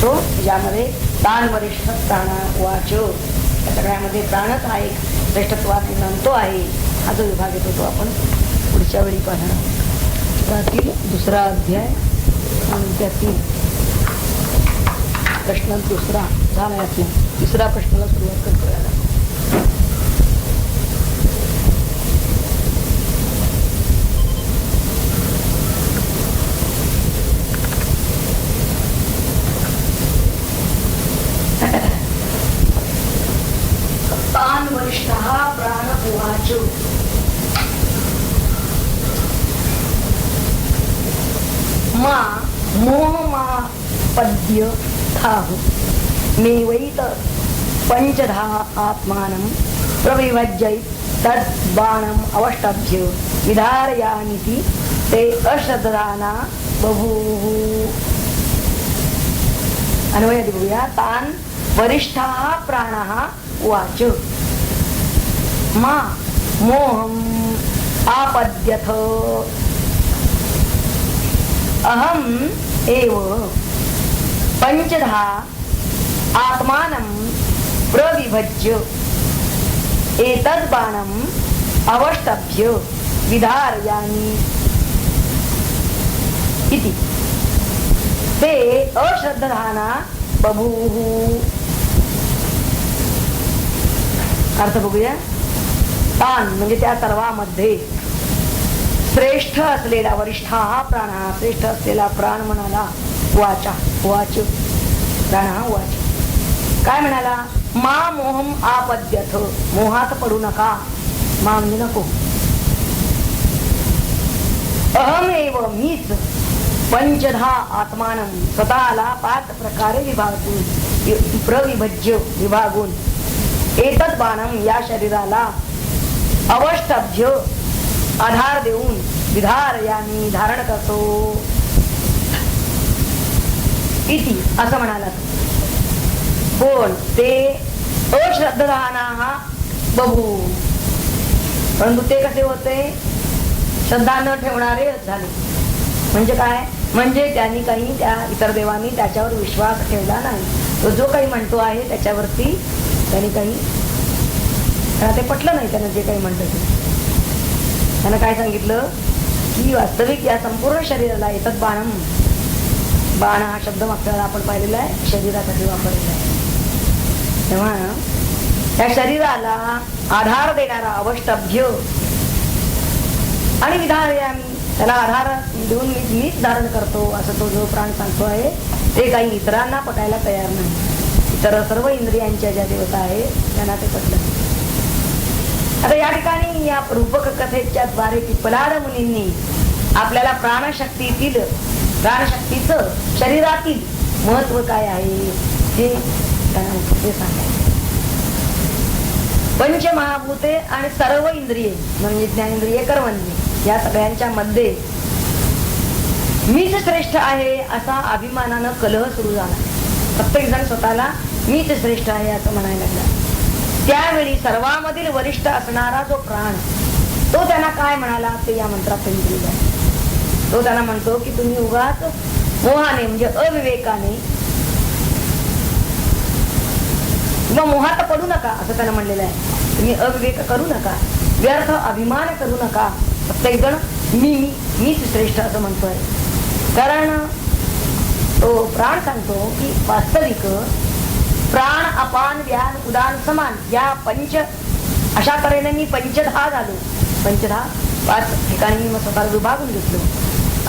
तो ज्यामध्ये तान वरिष्ठ प्राणा वाच, या सगळ्यामध्ये प्राणच हा एक श्रेष्ठत्वात नांदतो आहे. हा जो विभाग येतो तो आपण पुढच्या वेळी पाहणार. त्यातील दुसरा अध्याय आणि त्यातील प्रश्न दुसरा झाला. यातला तिसरा प्रश्नाला सुरुवात करतो. याला तान वरिष्ठ प्राण उवाच. मा मोहमा पद्य थाह मेवैत पंचधा आत्मानं प्रविभज्यैत तद्बाणम् अवष्टभ्य विधारयामीति ते अश्रद्धाना बभूव. अन्वय बघूया. तान वरिष्ठाः प्राणाः उवाच. मा मोहम् आपद्यथ अहम् एव पंचधा आत्मानं प्रविभज्य एतद् बाणम् अवष्टभ्य विधारयामि इति ते अश्रद्धाना बभूव. अर्थ बघूया. तान म्हणजे त्या सर्वांमध्ये श्रेष्ठ असलेला वरिष्ठ हा प्राण, श्रेष्ठ असलेला प्राण म्हणाला. वाचा वाच प्राण वाच. काय म्हणाला? मा मोहम आपद्यथ, मोहात पडू नका. मा म्हणजे नको. अहमेव मीच पंचधा आत्मानं स्वतःला 5 प्रकारे विभागून प्रविभज्य विभागून एतत् बाणं या शरीराला अवष्टभ्य आधार देऊन विधारयामी धारण करतो इति असं म्हणाला. कोण? ते अश्रद्धानाः बभूव. परंतु ते कसे होते? श्रद्धा न ठेवणारे झाले. म्हणजे काय? म्हणजे त्यांनी काही त्या इतर देवांनी त्याच्यावर विश्वास ठेवला नाही. तो जो काही म्हणतो आहे त्याच्यावरती त्यांनी काही त्यांना ते पटलं नाही. त्यानं जे काही म्हणतं ते त्यानं काय सांगितलं की वास्तविक या संपूर्ण शरीराला येतात बाणम. बाण हा शब्द आपल्याला आपण पाहिलेला आहे, शरीरासाठी वापरलेला आहे. तेव्हा त्या शरीराला आधार देणारा अवष्टभ्य आणि विधारयामी, त्याला आधार देऊन मीच धारण करतो असं तो जो प्राण सांगतो आहे ते काही इतरांना पटायला तयार नाही. इतर सर्व इंद्रियांच्या ज्या देवता आहे त्यांना ते पटलं. आता या ठिकाणी या रूपक कथेच्या द्वारे पिपलाद मुनींनी आपल्याला प्राणशक्तीचं शरीरातील महत्व काय आहे हे सांगायचं. पंचमहाभूते आणि सर्व इंद्रिये म्हणजे ज्ञानेंद्रिय कर्मेंद्रिय या सगळ्यांच्या मध्ये मीच श्रेष्ठ आहे असा अभिमानानं कलह सुरू झाला. प्रत्येक जण स्वतःला मीच श्रेष्ठ आहे असं म्हणायला लागला. त्यावेळी सर्वांमधील वरिष्ठ असणारा जो प्राण तो त्यांना काय म्हणाला ते या मंत्रात सांगितलेलं आहे. तो त्यांना म्हणतो की तुम्ही उगाच मोहाने म्हणजे अविवेकाने किंवा मोहात पडू नका असं त्यांना म्हणलेलं आहे. तुम्ही अविवेक करू नका, व्यर्थ अभिमान करू नका. प्रत्येक जण मीच श्रेष्ठ असं म्हणतोय. कारण तो प्राण सांगतो की वास्तविक प्राण अपान व्यान उदान समान या पंच अशा तऱ्हेने मी पंचधा झालो. पंचधा 5 ठिकाणी मी स्वतःला विभागून घेतलो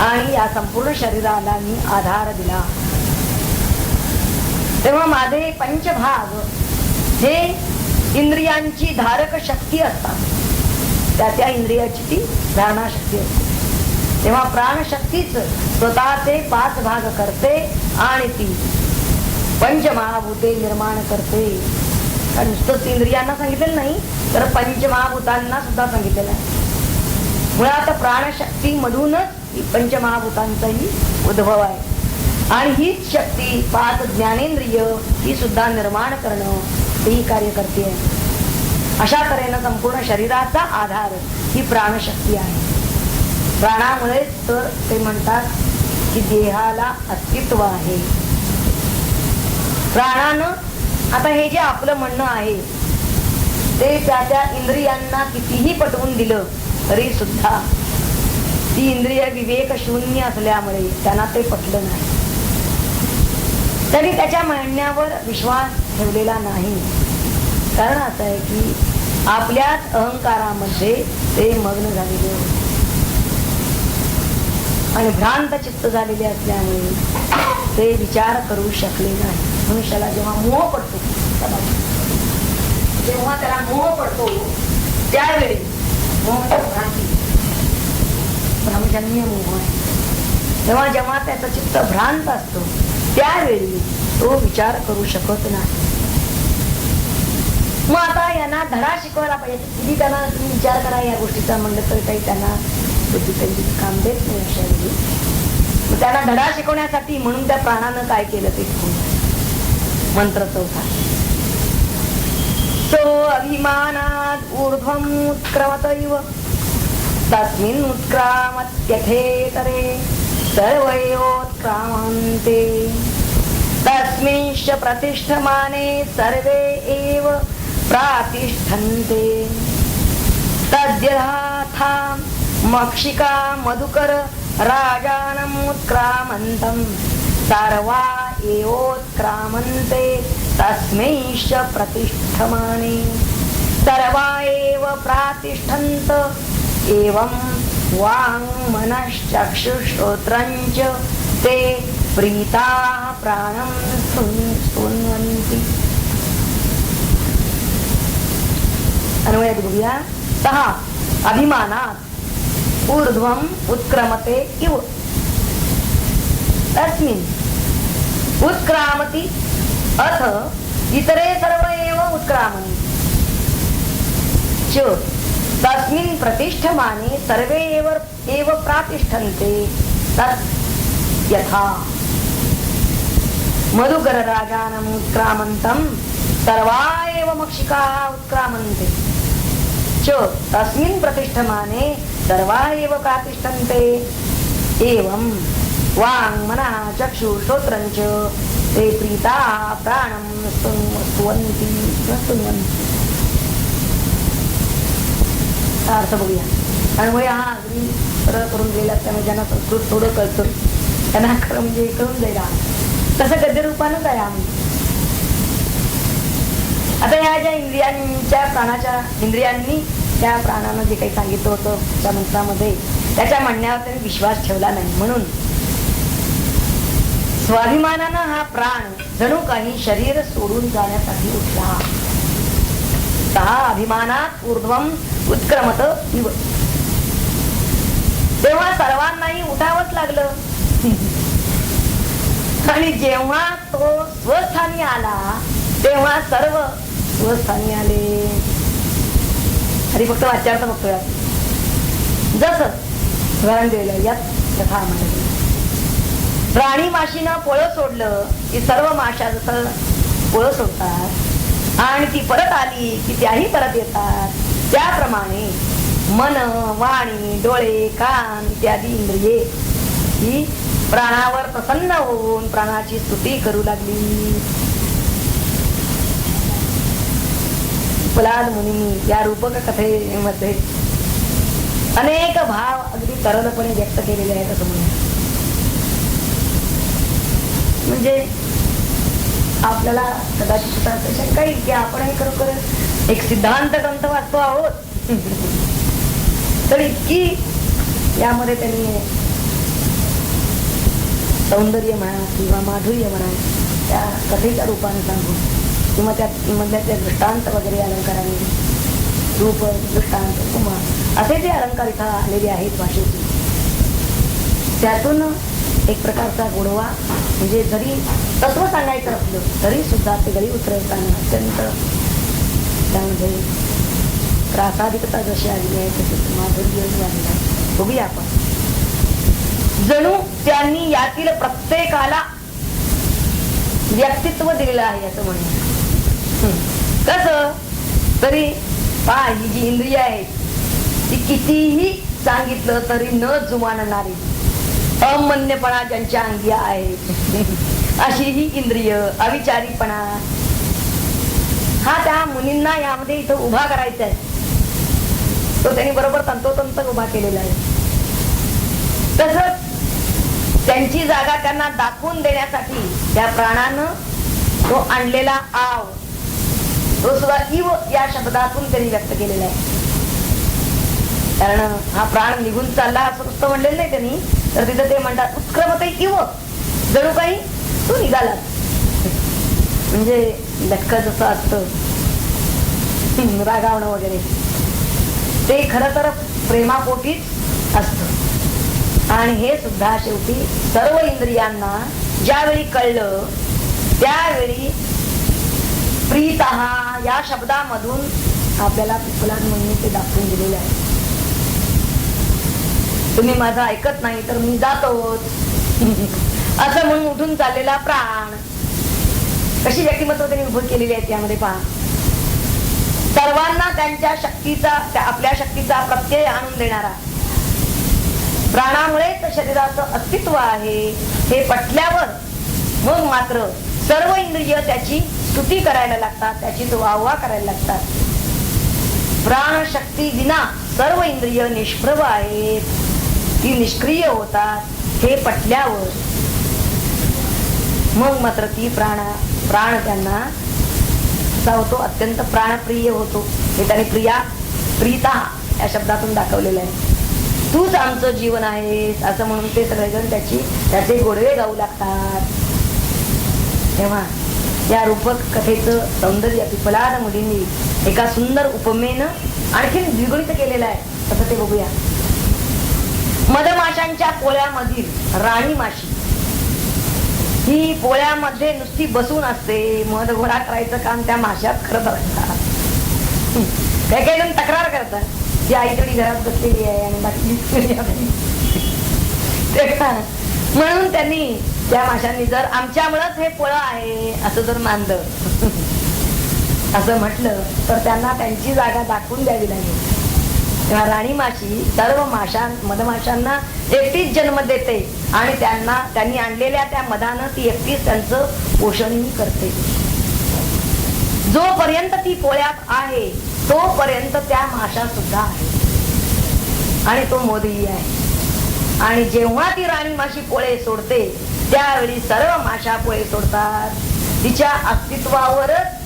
आणि या संपूर्ण शरीराला मी आधार दिला. तेव्हा माझे पंचभाग हे इंद्रियांची धारक शक्ती असतात. त्या इंद्रियाची ती धारणा शक्ती असते. तेव्हा प्राणशक्तीच स्वतःचे 5 भाग करते आणि ती पंचमहाभूते निर्माण करते. नुसतंच इंद्रियांना सांगितलेलं नाही तर पंचमहाभूतांना सुद्धा सांगितलेलं आहे. मुळात प्राणशक्ती मधूनच पंचमहाभूतांचाही उद्भव आहे. आणि हीच शक्ती 5 ज्ञानेंद्रिय ही सुद्धा निर्माण करणं ही कार्य करते. अशा तऱ्हेनं संपूर्ण शरीराचा आधार ही प्राणशक्ती आहे. प्राणामुळे तर ते म्हणतात की देहाला अस्तित्व आहे. प्राणानं आता हे जे आपलं म्हणणं आहे ते त्या इंद्रियांना कितीही पटवून दिलं तरी सुद्धा ती इंद्रिय विवेक शून्य असल्यामुळे त्यांना ते पटलं नाही. तरी त्याच्या म्हणण्यावर विश्वास ठेवलेला नाही. कारण असं आहे की आपल्याच अहंकारामध्ये ते मग्न झालेले होते आणि भ्रांत चित्त झालेले असल्यामुळे ते विचार करू शकले नाही. मनुष्याला जेव्हा मोह पडतो, जेव्हा त्याला मोह पडतो त्यावेळी मोह भ्रांती भ्रमजन्य मोह आहे. तेव्हा जेव्हा त्याचं चित्त भ्रांत असतो त्यावेळी तो विचार करू शकत नाही. मग आता यांना धडा शिकवायला पाहिजे. किती त्यांना तुम्ही विचार करा या गोष्टीचा म्हणलं तर काही त्यांना बुद्धी त्यांची काम देत नाही अशा वेळी. मग त्यांना धडा शिकवण्यासाठी म्हणून त्या प्राणानं काय केलं ते मंत्र चौथा. सो अभिमानात ऊर्ध्वम उत्क्रमत इव तस्मिन् उत्क्रामत्यथेतरे सर्वयोत्क्रामन्ते तस्मिंश्च प्रतिष्ठमाने सर्वे एव प्रातिष्ठन्ते तद्यथा मक्षिका मधुकर राजानमुत्क्रामन्तं सर्वा एवोत्क्रामन्ते तस्मैश्च प्रतिष्ठमाने सर्वा एव प्रातिष्ठन्त एवं वाङ् मनश्चक्षुश्रोत्रञ्च ते प्रीताः प्राणं स्तुन्वन्ति. अन्वयात बघूया. सहा अभिमानात ऊर्ध्वम उत्क्रमते इव तस्मिन् उत्क्रामति अथ इतरे सर्व एव उत्क्रामन्ति च तस्मिन् प्रतिष्ठमाने सर्वे एव प्रातिष्ठन्ते तत् यथा मधुकर राजानम् उत्क्रामन्तं सर्वा एव मक्षिकाः उत्क्रामन्ते च तस्मिन् प्रतिष्ठमाने सर्वा एव प्रातिष्ठन्ते एवं वाङ् मनः चक्षुः श्रोत्रञ्च ते प्रीताः प्राणं स्तुवन्ति. अर्थ बघूया. अन्वय हा अगदी सरळ करून गेला त्यामुळे ज्यांना संस्कृत थोडं कळतं त्यांना खरं म्हणजे कळून जाईल. तसं गद्य रूपानंच आहे आम्ही. आता या ज्या इंद्रियांच्या प्राणाच्या इंद्रियांनी त्या प्राणानं जे काही सांगितलं होतं त्या मंत्रामध्ये त्याच्या म्हणण्यावर त्यांनी विश्वास ठेवला नाही. म्हणून स्वाभिमानानं हा प्राण जणू काही शरीर सोडून जाण्यासाठी उठला. सहा अभिमानात ऊर्ध्वम उत्क्रमत इव. तेव्हा सर्वांनाही उठावंच लागलं. आणि जेव्हा तो स्वस्थानी आला तेव्हा सर्व स्वस्थानी आले. हरी फक्त वाच्यार्थ बघतोय. जसं उदाहरण दिलं यात कथा म्हणली. प्राणी माशीनं पोळं सोडलं की सर्व माशा जसं पोळं सोडतात आणि ती परत आली की त्याही परत येतात, त्याप्रमाणे मन, वाणी, डोळे, कान इत्यादी इंद्रिये ही प्राणावर प्रसन्न होऊन प्राणाची स्तुती करू लागली. प्रल्हाद मुनींनी या रूपक कथेमध्ये अनेक भाव अगदी तरलपणे व्यक्त केलेले आहेत असं म्हणूया. म्हणजे आपल्याला कदाचित शंका येईल की आपणही खरोखर एक सिद्धांत ग्रंथ वाचतो आहोत, तर इतकी यामध्ये त्यांनी सौंदर्य म्हणा किंवा माधुर्य म्हणा त्या कथेच्या रूपाने सांगून किंवा त्या मधल्या त्या दृष्टांत वगैरे अलंकाराने रूप दृष्टांत किंवा असे जे अलंकार इथं आलेले आहेत भाषेचे, त्यातून एक प्रकारचा गोडवा म्हणजे जरी तत्व सांगायचं असलं तरी सुद्धा ते गळी उतरवताना अत्यंत त्यामध्ये प्रासादिकता जशी आलेली आहे तसे माधुर्य आलेलं आहे. बघूया आपण. जणू त्यांनी यातील प्रत्येकाला व्यक्तित्व दिलेलं आहे असं म्हणून. कसं तरी पहा, ही जी इंद्रिय आहे ती कितीही सांगितलं तरी न जुमानणारी अमन्यपणा ज्यांच्या अंगी आहे अशी ही इंद्रिय अविचारीपणा हा त्या मुनींना यामध्ये इथं उभा करायचा आहे. तो त्यांनी बरोबर तंतोतंत उभा केलेला आहे. तसंच त्यांची जागा त्यांना दाखवून देण्यासाठी त्या प्राणानं तो आणलेला आव तो सुद्धा इव या शब्दातून त्यांनी व्यक्त केलेला आहे. कारण हा प्राण निघून चालला असं नुसतं म्हणलेलं नाही त्यांनी, तर तिथं ते म्हणतात उत्क्रमते इव, जणू काही तो निघाला. म्हणजे लटकं जसं असतं रागावणं वगैरे ते खरं तर प्रेमापोटीच असतं. आणि हे सुद्धा शेवटी सर्व इंद्रियांना ज्यावेळी कळलं त्यावेळी प्रीतः या शब्दामधून आपल्याला पिपलाद म्हणून ते दाखवून दिलेलं आहे. तुम्ही माझं ऐकत नाही तर मी जातोच असं म्हणून उठून चाललेला प्राण. कशी व्यक्तिमत्व त्यांनी उभं केलेली आहे त्यामध्ये पहा. सर्वांना त्यांच्या शक्तीचा आपल्या शक्तीचा प्रत्यय आणून देणारा प्राणामुळेच शरीराचं अस्तित्व आहे हे पटल्यावर मग मात्र सर्व इंद्रिय त्याची स्तुती करायला लागतात, त्याची वाहवा करायला लागतात. प्राण शक्ती विना सर्व इंद्रिय निष्प्रभ आहेत, ती निष्क्रिय होतात हे पटल्यावर मग मात्र ती प्राण त्यांना होतो अत्यंत प्राणप्रिय होतो. हे त्याने प्रीता या शब्दातून दाखवलेलं आहे. तूच आमचं जीवन आहेस असं म्हणून ते सगळेजण त्याचे गोडवे गाऊ लागतात. तेव्हा या रूपक कथेचं सौंदर्य पिपलाद मुलींनी एका सुंदर उपमेनं आणखीन द्विगुणित केलेलं आहे. तसं ते बघूया. मधमाशांच्या पोळ्यामधील राणी माशी ही पोळ्यामध्ये नुसती बसून असते, मध गोळा करायचं काम त्या माशात करत असतात. काही काही जण तक्रार करतात की आई तरी घरात बसलेली आहे आणि बाकी म्हणून त्यांनी त्या माशांनी जर आमच्यामुळेच हे पोळं आहे असं जर मानलं असं म्हटलं तर त्यांना त्यांची जागा दाखवून द्यावी लागेल. तेव्हा राणी माशी सर्व मधमाशांना एकटीच जन्म देते आणि त्यांनी आणलेल्या त्या मधानं ती एकटीच त्यांचं पोषणही करते. जोपर्यंत ती पोळ्यात आहे तोपर्यंत त्या माशा सुद्धा आहे आणि तो मोदही आहे. आणि जेव्हा ती राणी माशी पोळे सोडते त्यावेळी सर्व माशा पोळे सोडतात. तिच्या अस्तित्वावरच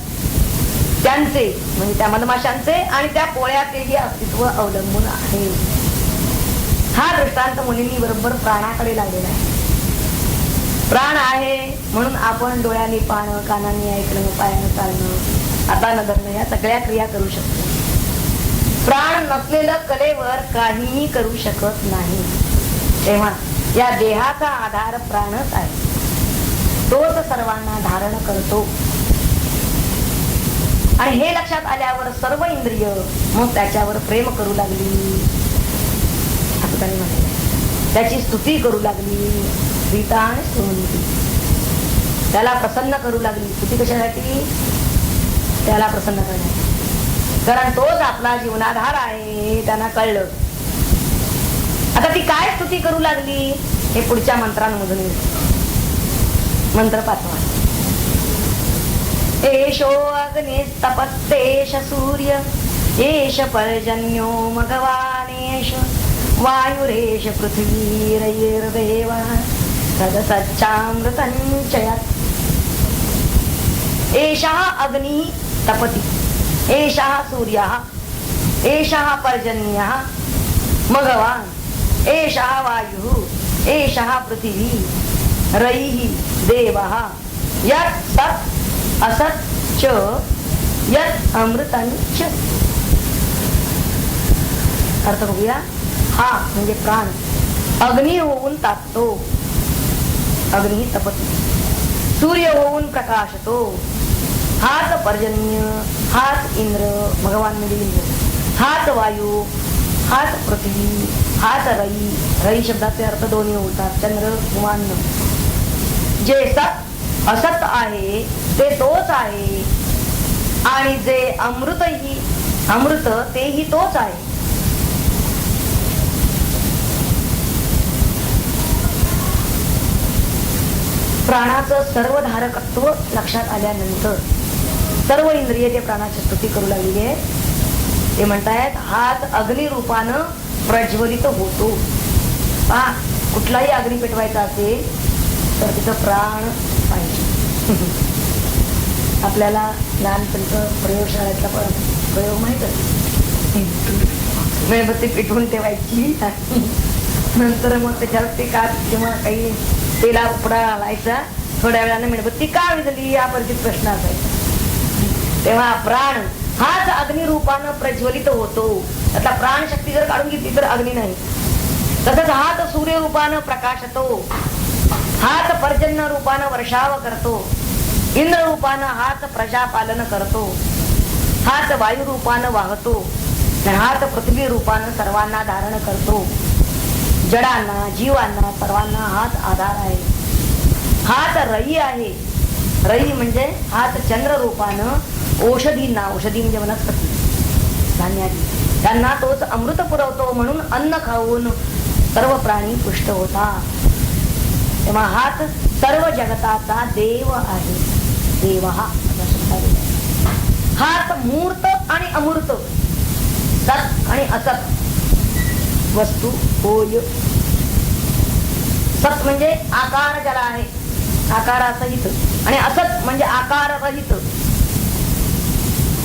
त्यांचे म्हणजे त्या मधमाशांचे आणि त्या पोळ्याचेही अस्तित्व अवलंबून आहे. हा दृष्टांत मुलींनी बरोबर प्राणाकडे लावलेला आहे. प्राण आहे म्हणून आपण डोळ्यांनी पाहणं, कानांनी ऐकणं, पायानं चालणं, हातानं धरणं या सगळ्या क्रिया करू शकतो. प्राण नसलेलं कलेवर काहीही करू शकत नाही. तेव्हा या देहाचा आधार प्राणच आहे. तोच सर्वांना धारण करतो. आणि हे लक्षात आल्यावर सर्व इंद्रिय मग त्याच्यावर प्रेम करू लागली असं त्यांनी म्हटलं. त्याची स्तुती करू लागली. प्रीता आणि स्तुती त्याला प्रसन्न करू लागली. स्तुती कशासाठी? त्याला प्रसन्न करण्यासाठी. कारण तोच आपला जीवनाधार आहे त्यांना कळलं. आता ती काय स्तुती करू लागली हे पुढच्या मंत्रांमधून येईल. मंत्र 5. एषो अग्निस्तपस्तेष सूर्य एष पर्जन्यो मघवानेष वायुरेष पृथ्वीरैर्देव तदसच्चामृतञ्चयत्. एषः अग्निः तपति, एषः सूर्यः, एषः पर्जन्यः मघवान्, एषः वायुः, एषः पृथिवी रैः देवः यत् सत् असत् च यत् अमृतं च. अर्थ बघूया. हा म्हणजे प्राण अग्नी होऊन तापतो, अग्नी तपतो. सूर्य होऊन प्रकाशतो, हाच पर्जन्य, हाच इंद्र, भगवान म्हणजे इंद्र, हाच वायू, हाच पृथ्वी, हाच रई. रई शब्दाचे अर्थ दोन्ही होतात, चंद्र किंवा अन्न. जे सत असत आहे ते तोच आहे आणि जे अमृत तेही तोच आहे. प्राणाचं सर्वधारकत्व लक्षात आल्यानंतर सर्व इंद्रिय ते प्राणाची स्तुती करू लागलेली आहे. ते म्हणतायत हात अग्निरूपानं प्रज्वलित होतो. पहा, कुठलाही अग्नी पेटवायचा असेल तर तिथं प्राण पाहिजे. आपल्याला लहानपणीचं प्रयोगशाळेतला प्रयोग माहितच, मेणबत्ती पेटवून ठेवायची, नंतर मग त्याच्यावर ते काच किंवा काही तेला उपडा लावायचा, थोड्या वेळाने मेणबत्ती का विजली हा परिचित प्रश्न असायचा. तेव्हा प्राण हाच अग्निरूपानं प्रज्वलित होतो. त्यातला प्राणशक्ती जर काढून घेतली तर अग्नी नाही. तसंच हात सूर्यरूपानं प्रकाशतो, हात पर्जन्य रूपानं वर्षाव करतो, इंद्र रूपानं हात प्रजापालन करतो, हात वायू रूपानं वाहतो, हात पृथ्वी रूपानं सर्वांना धारण करतो. जडांना जीवांना सर्वांना हात आधार आहे. हात रई आहे. रई म्हणजे हात चंद्र रूपानं औषधींना, औषधी म्हणजे वनस्पती धान्यादी, त्यांना तोच अमृत पुरवतो. म्हणून अन्न खाऊन सर्व प्राणी पुष्ट होता. तेव्हा हात सर्व जगताचा देव आहे. देव हा हात मूर्त आणि अमूर्त, सत आणि असत वस्तू होय. सत म्हणजे आकार ज्याला आहे, आकारासहित, आणि असत म्हणजे आकार रहित.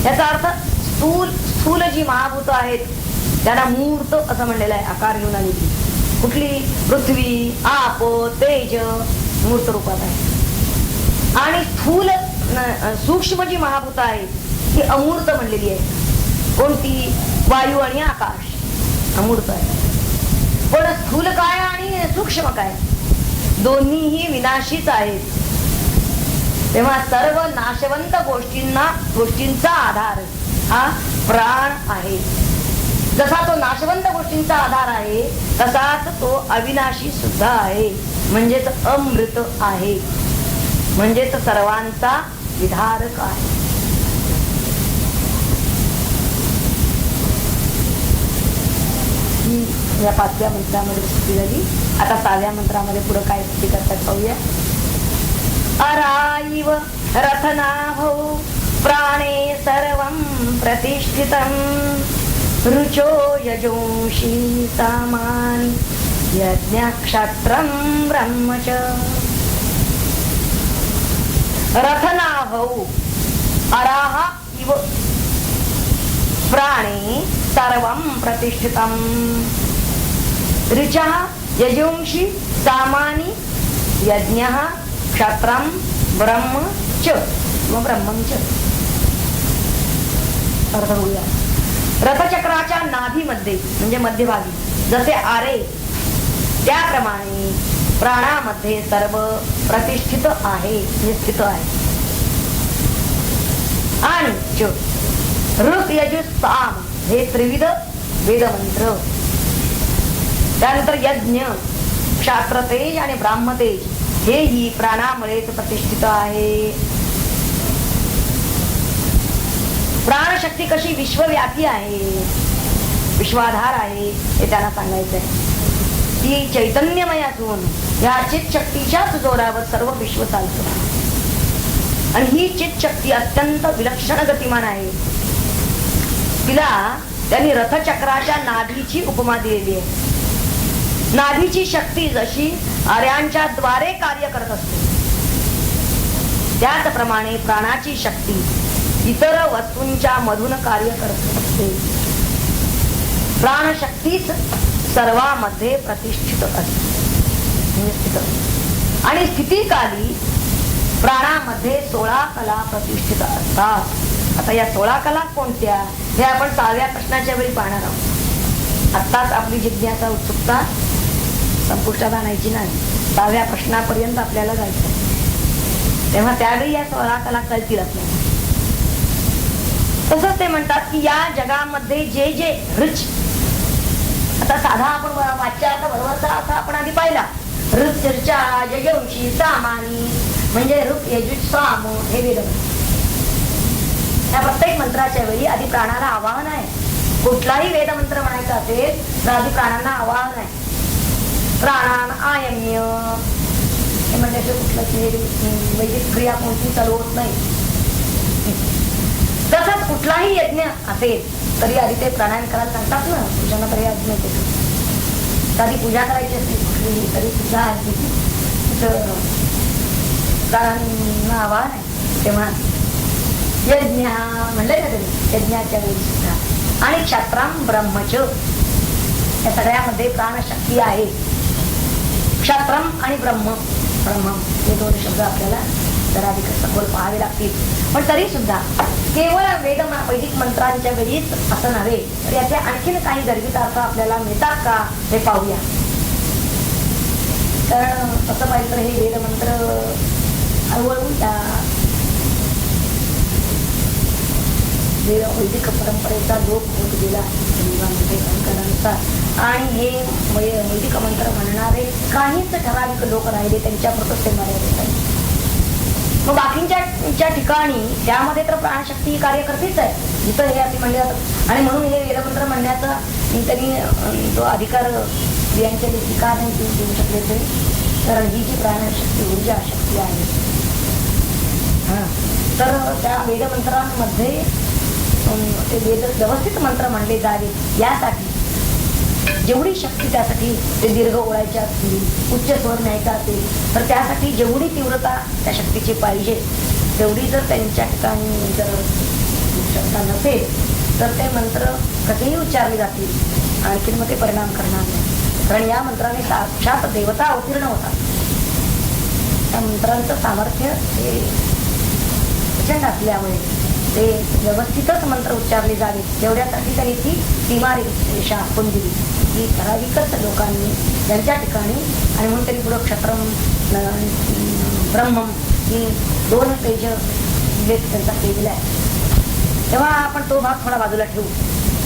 याचा अर्थ स्थूल जी महाभूत आहेत त्यांना मूर्त असं म्हणलेलं आहे. आकार घेऊन आलेली कुठली, पृथ्वी, आप, तेज मूर्त रूपात आहे. आणि स्थूल सूक्ष्म जी महाभूत आहेत ती अमूर्त म्हणलेली आहे. कोणती, वायू आणि आकाश अमूर्त आहे. पण स्थूल काय आणि सूक्ष्म काय, दोन्हीही विनाशीच आहेत. तेव्हा सर्व नाशवंत गोष्टींचा आधार हा प्राण आहे. जसा तो नाशवंत गोष्टींचा आधार आहे तसाच तो अविनाशी सुद्धा आहे. म्हणजेच अमृत आहे, म्हणजेच सर्वांचा विधारक आहे. या 5व्या मंत्रामध्ये स्तुती झाली. आता 6व्या मंत्रामध्ये पुढे काय स्तुती करतात पाहूया. अराईव रथनाभौ प्राणे सर्वं प्रतिष्ठितं रुचो यजोंषि सामानि यज्ञक्षत्रं ब्रह्म च. रथनाभौ अराह इव प्राणे सर्वं प्रतिष्ठितं ऋचः यजोंषि सामानि यज्ञः क्षत्रं ब्रह्म च ब्रह्मं च. अर्थ होऊया. रथचक्राच्या नाभीमध्ये म्हणजे मध्यभागी जसे आरे त्याप्रमाणे प्राणामध्ये सर्व प्रतिष्ठित आहे, स्थित आहे. आणि च ऋक यजु साम हे त्रिविध वेदमंत्र, त्यानंतर यज्ञ, क्षात्रतेज आणि ब्राह्मतेज हेही प्राणामुळेच प्रतिष्ठित आहे. प्राणशक्ती कशी विश्वव्यापी आहे, विश्वाधार आहे हे त्यांना सांगायचं आहे. ती चैतन्यमय असून या चित शक्तीच्याच जोरावर सर्व विश्व चालतं. आणि ही चित शक्ती अत्यंत विलक्षण गतिमान आहे. तिला त्यांनी रथचक्राच्या नाभीची उपमा दिलेली आहे. नाभीची शक्ती जशी आर्यांच्या द्वारे कार्य करत असते त्याचप्रमाणे प्राणाची शक्ती इतर वस्तूंच्या मधून कार्य करत असते. प्राणशक्तीच सर्वांमध्ये प्रतिष्ठित असते. आणि स्थितीकाली प्राणामध्ये 16 कला प्रतिष्ठित असतात. आता या 16 कला कोणत्या हे आपण 6व्या प्रश्नाच्या वेळी पाहणार आहोत. आत्ताच आपली जिज्ञासा उत्सुकता संपुष्टात आणायची नाही. 6व्या प्रश्नापर्यंत आपल्याला जायचं, तेव्हा त्यावेळी या 16 कला कळतील आपल्याला. तसंच ते म्हणतात की या जगामध्ये जे जे ऋच, आता साधा आपण वाच्याचा बरोबरचा अर्थ आपण आधी पाहिला. ऋच ऋचा यजोंषि सामानी म्हणजे ऋक यजुः साम हे वेद. या प्रत्येक मंत्राच्या वेळी आधी प्राणाला आवाहन आहे. कुठलाही वेदमंत्र म्हणायचा असेल तर आधी प्राणांना आवाहन आहे. प्राणान आयम्य हे म्हणजे काढल्याशिवाय कुठलं वैदिक क्रिया कोणती चालू होत नाही. तसंच कुठलाही यज्ञ असेल तरी आधी ते प्राणायाम करायला सांगतात ना, पूजांना तरी आधी नाही ते आधी पूजा करायची असते कुठलीही तरी सुद्धा आधी प्राणायाम आवाहन आहे. तेव्हा यज्ञ म्हणलं ना तरी यज्ञाच्या वेळी सुद्धा. आणि क्षत्राम ब्रह्मच या सगळ्यामध्ये प्राणशक्ती आहे. क्षत्रम आणि ब्रह्म, ब्रह्म हे दोन शब्द आपल्याला जरा अधिक सखोल पाहावे लागतील. पण तरी सुद्धा केवळ वैदिक मंत्रांच्या वेळीच असं नव्हे तर याचे आणखीन काही गर्भित अर्थ आपल्याला मिळतात का हे पाहूया. कारण असं पाहिजे तर हे वेदमंत्र हळूहळू वैदिक परंपरेचा लोप होत गेला संकलानुसार. आणि हे वैदिक मंत्र म्हणणारे काहीच ठराविक लोक राहिले, त्यांच्यापुरतच ते मर्यादित आहे. मग बाकींच्या ठिकाणी त्यामध्ये तर प्राणशक्ती ही कार्य करतेच आहे जिथं हे असे म्हणले जातात. आणि म्हणून हे वेदमंत्र म्हणण्याचा त्यांनी जो अधिकार स्त्रियांच्या लेखिका देऊ शकले ते, कारण ही जी प्राणशक्ती ऊर्जा शक्ती आहे. तर त्या वेदमंत्रांमध्ये ते वेद व्यवस्थित मंत्र म्हणले जावे यासाठी जेवढी शक्ती त्यासाठी ते दीर्घ ओळायचे असतील, उच्च स्वर न्यायचा असेल तर त्यासाठी जेवढी तीव्रता त्या शक्तीची पाहिजे तेवढी जर त्यांच्या ठिकाणी जर क्षमता नसेल तर ते मंत्र कधीही उच्चारले जातील आणखीन मग ते परिणाम करणार नाही. कारण या मंत्राने साक्षात देवता अवतीर्ण होतात. त्या मंत्रांचं सामर्थ्य हे प्रचंड असल्यामुळे ते व्यवस्थितच मंत्र उच्चारले जावे तेवढ्यासाठी त्यांनी ती सीमारेषा आखून दिली की ठराविकच लोकांनी त्यांच्या ठिकाणी. आणि म्हणून त्यांनी पुढं क्षत्रम ब्रह्मम ही दोन पेज उल्लेख त्यांचा केलेला आहे. तेव्हा आपण तो भाग थोडा बाजूला ठेवू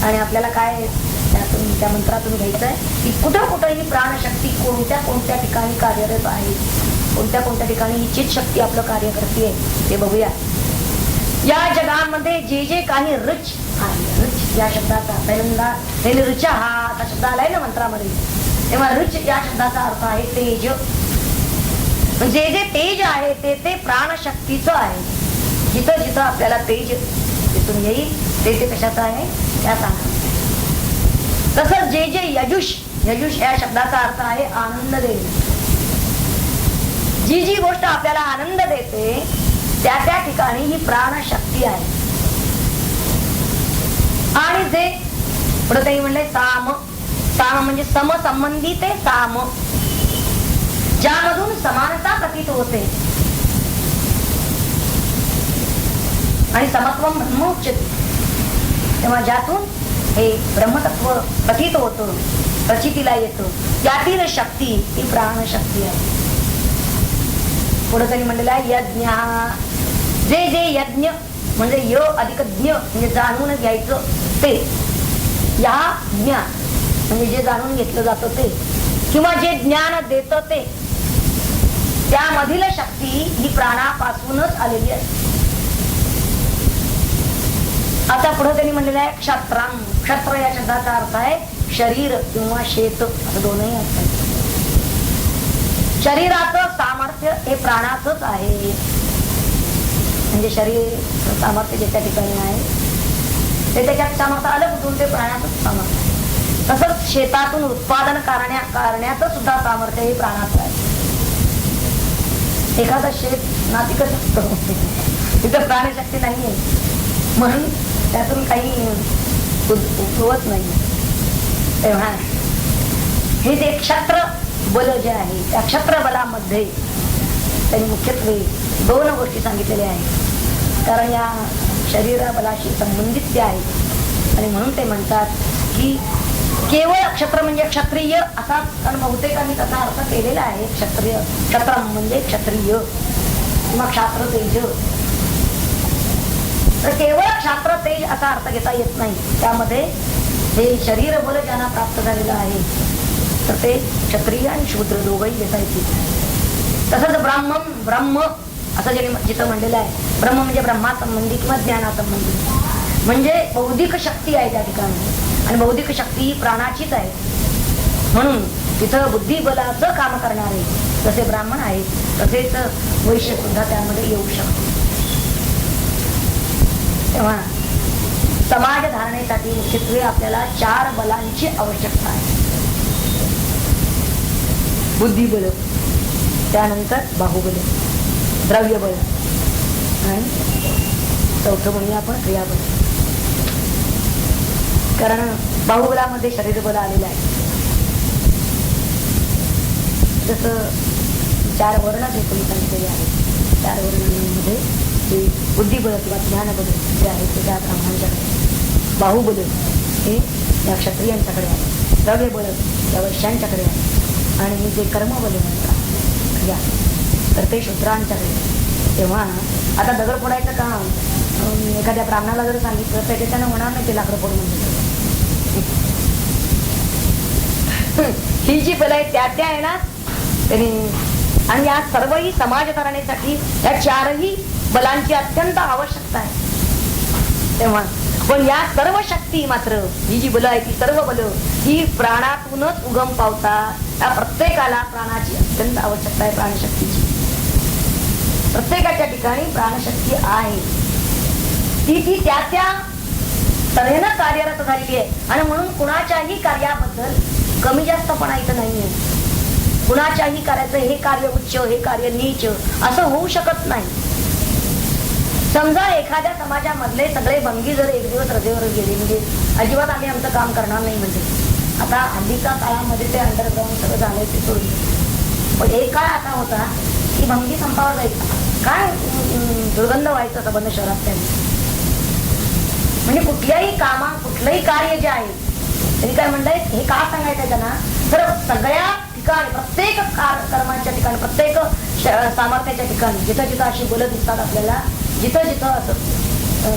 आणि आपल्याला काय त्यातून त्या मंत्रातून घ्यायचं आहे की कुठं कुठं ही प्राणशक्ती कोणत्या कोणत्या ठिकाणी कार्यरत आहे, कोणत्या कोणत्या ठिकाणी ही चित शक्ती आपलं कार्य करते ते बघूया. या जगामध्ये जे जे काही ऋच आहे, ऋच या शब्दाचा पहिल्यांदा ऋचा हा आता शब्द आलाय ना मंत्रामध्ये, तेव्हा ऋच या शब्दाचा अर्थ आहे तेज. जे जे तेज आहे ते ते प्राणशक्तीचं आहे. जिथं जिथं आपल्याला तेज दिसून येईल ते ते कशाचं आहे त्या सांगा. तसंच जे जे यजुष, यजुष या शब्दाचा अर्थ आहे आनंद देणे. जी जी गोष्ट आपल्याला आनंद देते त्या त्या ठिकाणी ही प्राणशक्ती आहे. आणि जे पुढे काही म्हणले साम, साम म्हणजे समसंबंधी ते साम, ज्यामधून समानता प्रतीत होते. आणि समत्व ब्रह्मोच्यते, तेव्हा ज्यातून हे ब्रह्मतत्व प्रतीत होतं, प्रचितीला येतं, त्यातील शक्ती ही प्राणशक्ती आहे. पुढे त्यांनी म्हणलेला आहे यज्ञ, जे जे यज्ञ म्हणजे य अधिक ज्ञ म्हणजे जाणून घ्यायचं ते, या ज्ञान म्हणजे जे जाणून घेतलं जातं ते, किंवा जे ज्ञान देतं ते, त्यामधील शक्ती ही प्राणापासूनच आलेली आहे. आता पुढे त्यांनी म्हणलेलं आहे क्षत्राम. क्षत्र या शब्दाचा अर्थ आहे शरीर किंवा शेत, असं दोनही असतात. शरीराचं सामर्थ्य हे प्राणाचंच आहे. म्हणजे शरीर सामर्थ्य जे त्या ठिकाणी आहे ते त्याच्यात सामर्थ्य आलं कुठून, ते प्राणाचंच सामर्थ्य आहे. तसंच शेतातून उत्पादन करण्याचं सुद्धा सामर्थ्य हे प्राणाचं आहे. एखादं शेत नापिकच असतं, तिथं प्राणशक्ती नाही आहे म्हणून त्यातून काही उद्भवत नाही. तेव्हा हे जे क्षत्र बल जे आहे त्या क्षत्र बलामध्ये त्यांनी मुख्यत्वे दोन गोष्टी सांगितलेल्या आहेत. कारण या शरीर बलाशी संबंधित ते आहेत आणि म्हणून ते म्हणतात की केवळ क्षत्र म्हणजे क्षत्रिय असा, कारण बहुतेकांनी तसा अर्थ केलेला आहे. क्षत्रिय, क्षत्रम म्हणजे क्षत्रिय किंवा क्षात्र तेज. तर केवळ क्षात्र तेज असा अर्थ घेता येत नाही. त्यामध्ये हे शरीर बल ज्यांना प्राप्त झालेलं आहे तर ते क्षत्रिय आणि शूद्र दोघंही घेता येतील. तसंच ब्रह्म असं जिथं म्हणलेलं आहे, ब्रह्म म्हणजे ब्रह्मासंबंधी किंवा ज्ञानासंबंधी, म्हणजे बौद्धिक शक्ती आहे त्या ठिकाणी. आणि बौद्धिक शक्ती ही प्राणाचीच आहे. म्हणून तिथं बुद्धिबलाचं काम करणारे जसे ब्राह्मण आहेत तसेच वैश्य सुद्धा त्यामध्ये येऊ शकतो. तेव्हा समाज धारणेसाठी मुख्यत्वे आपल्याला 4 बलांची आवश्यकता आहे. बुद्धिबल, त्यानंतर बाहुबल, द्रव्यबल आणि चौथं म्हणूया आपण क्रियाबल. कारण बाहुबलामध्ये शरीरबल आलेलं आहे. जसं 4 वर्ण जे कोणी सांगितलेले आहेत 4 वर्णांमध्ये ते बुद्धिबल किंवा ज्ञानबल जे आहे ते त्या ब्राह्मणांच्याकडे, बाहुबल हे या क्षत्रियांच्याकडे आहे, द्रव्यबल या वैश्यांच्याकडे आहे आणि जे कर्मबल म्हणतात क्रिया तर ते शूद्रांच्याकडे. तेव्हा आता दगड फोडायचं काम एखाद्या ब्राह्मणाला जर सांगितलं तर त्याच्यानं होणार नाही ते लाकडं फोड म्हणजे. ही जी बल आहे त्या आहे ना आणि या सर्वही समाज धारणेसाठी या 4ही बलांची अत्यंत आवश्यकता आहे. तेव्हा पण या सर्व शक्ती मात्र ही जी बल आहे ती सर्व बल ही प्राणातूनच उगम पावतात. त्या प्रत्येकाला प्राणाची अत्यंत आवश्यकता आहे. प्राणशक्तीची प्रत्येकाच्या ठिकाणी प्राणशक्ती आहे. ती त्या तऱ्हेनं कार्यरत झालेली आहे आणि म्हणून कुणाच्याही कार्याबद्दल कमी जास्तपणा इथं नाहीये. कुणाच्याही कार्याचं हे कार्य उच्च हे कार्य नीच असं होऊ शकत नाही. समजा एखाद्या समाजामधले सगळे भंगी जर एक दिवस रजेवर गेले म्हणजे अजिबात आम्ही आमचं काम करणार नाही म्हणजे आता हल्लीच्या काळामध्ये ते अंडरग्राऊंड सगळं झालंय ते सोडून. पण एक काळ असा होता की भंगी संपावर जायचा काय दुर्गंध व्हायचं संबंध शहरात त्यांनी. म्हणजे कुठल्याही कुठलंही कार्य जे आहे त्यांनी काय म्हणलंय हे का सांगायचंय त्यांना तर सगळ्या ठिकाणी प्रत्येक कर्माच्या ठिकाणी प्रत्येक सामर्थ्याच्या ठिकाणी जिथं जिथं अशी बल दिसतात आपल्याला जिथं जिथं असं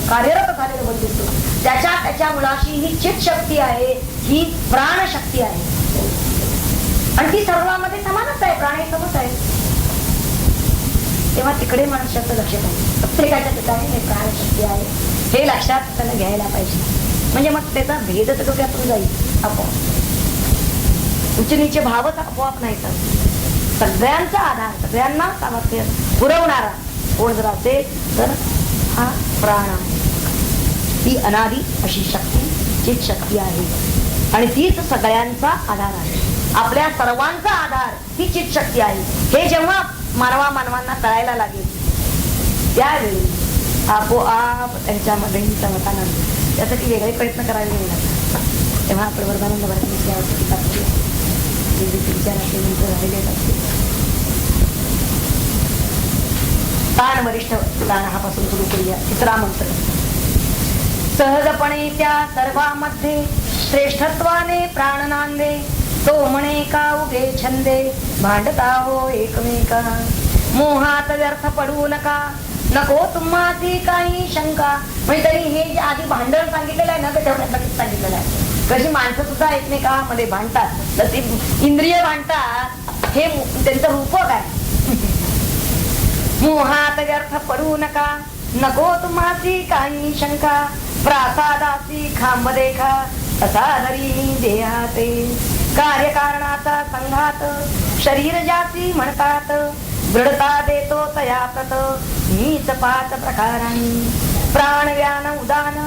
कार्यरत झालेलं बल दिसतो त्याच्या मुळाशी ही चित शक्ती आहे ही प्राणशक्ती आहे आणि ती सर्वांमध्ये समानच आहे. प्राणी समच आहे. तेव्हा तिकडे मनुष्याचं लक्ष पाहिजे. प्रत्येकाच्या ठिकाणी हे प्राणशक्ती आहे हे लक्षात त्याला घ्यायला पाहिजे. म्हणजे मग त्याचा भेदच डोक्यातून जाईल. आपोआप उच्च नीच भावच आपोआप नाही तर सगळ्यांचा आधार सगळ्यांना सामर्थ्य पुरवणारा कोण जर असेल तर हा प्राण आहे. ती अनादी अशी शक्ती चित शक्ती आहे आणि तीच सगळ्यांचा आधार आहे. आपल्या सर्वांचा आधार ही चित शक्ती आहे. हे जेव्हा मानवांना कळायला लागेल त्यावेळी आपोआप त्यांच्यामध्ये ही समता नाही. त्यासाठी वेगळे प्रयत्न करायला मिळणार. तेव्हा आपण वर्धानंद भारती विचाराचे राहिले असते. ताण वरिष्ठ ताण हा पासून सुरू करूया. 3रा मंत्र. सहजपणे त्या सर्वांमध्ये श्रेष्ठत्वाने प्राण नांदे तो म्हणे का उगे छंदे भांडता हो एकमेका मोहात व्यर्थ पडू नका नको तुम्हाची काही शंका. म्हणजे तरी हे जे आधी भांडण सांगितलेलं आहे ना ते तेवढ्यासाठीच सांगितलेलं आहे. कशी माणसं सुद्धा एकमेकांमध्ये भांडतात तर ते इंद्रिय भांडतात हे त्यांचं रूपक आहे. मोहात व्यर्थ पडू नका नको तुम्हाची काही शंका प्रासादाची खांब देखा असा जरी देहाते कार्यकारणाचा संघात शरीर ज्याची म्हणतात दृढता देतो तया प्रत नीच 5 प्रकारांनी प्राण व्यान उदान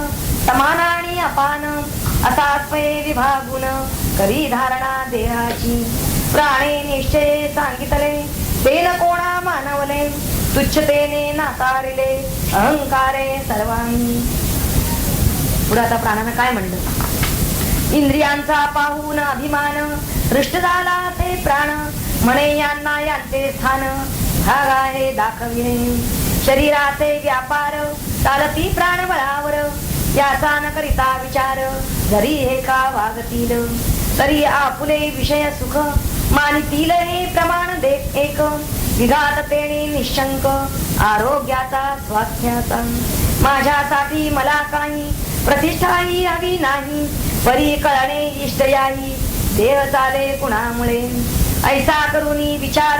समान आणि अपान असा स्वये विभागून करी धारणा देहाची प्राणे निश्चय सांगितले तेन कोणा मानवले तुच्छतेने नाकारिले अहंकारे सर्वांनी. पुढे आता प्राणानं काय म्हणलं. इंद्रियांचा पाहून अभिमान हृष्ट झाला ते प्राण म्हणे यांना यांचे स्थान भाग आहे दाखविणे शरीराचे व्यापार चालती प्राणबळावर याचा न करिता विचार जरी हे का वागतील तरी आपुले विषय सुख मानितील हे प्रमाण देत एक विघाततेने निशंक आरोग्याचा स्वास्थ्याचा माझ्यासाठी मला काही प्रतिष्ठाही हवी नाही परी कळणे इष्टयाही देह चाले कुणामुळे ऐसा करूनी विचार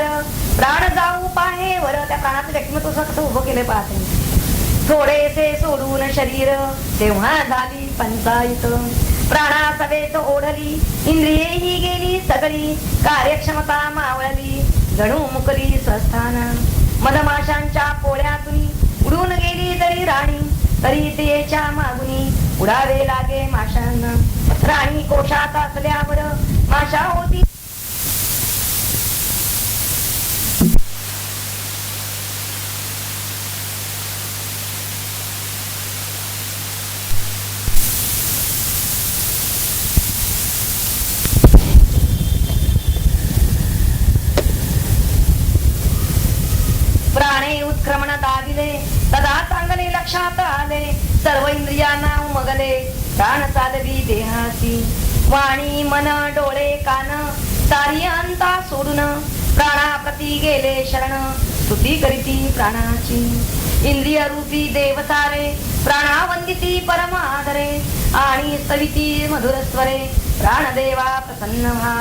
प्राण जाऊ पाहे वर. त्या प्राणाचं व्यक्तिमत्व कसं उभं केलं पाहते. थोडेसे सोडून शरीर तेव्हा झाली पंचायत प्राणा सवेत ओढली इंद्रिये ही गेली सगळी कार्यक्षमता मावळली जणू मुकली स्वस्थान. मधमाशांच्या पोळ्यातून उडून गेली तरी राणी, तरी तिच्या मागुनी उडावे लागे माशांना. राणी कोशात असल्यावर माशा होती प्राणे उत्क्रमण दाविले. तदा चांगले लक्षात आले, सर्व इंद्रियांना उमगले प्राण चालवी देहासी. वाणी मन डोळे कान सारी अंता सोडून प्राणाप्रती गेले शरण, स्तुती करीती प्राणाची. इंद्रिय रूपी देव सारे प्राणावंदिती परमादरे, आणि स्तविती मधुर स्वरे प्राणदेवा प्रसन्न व्हा.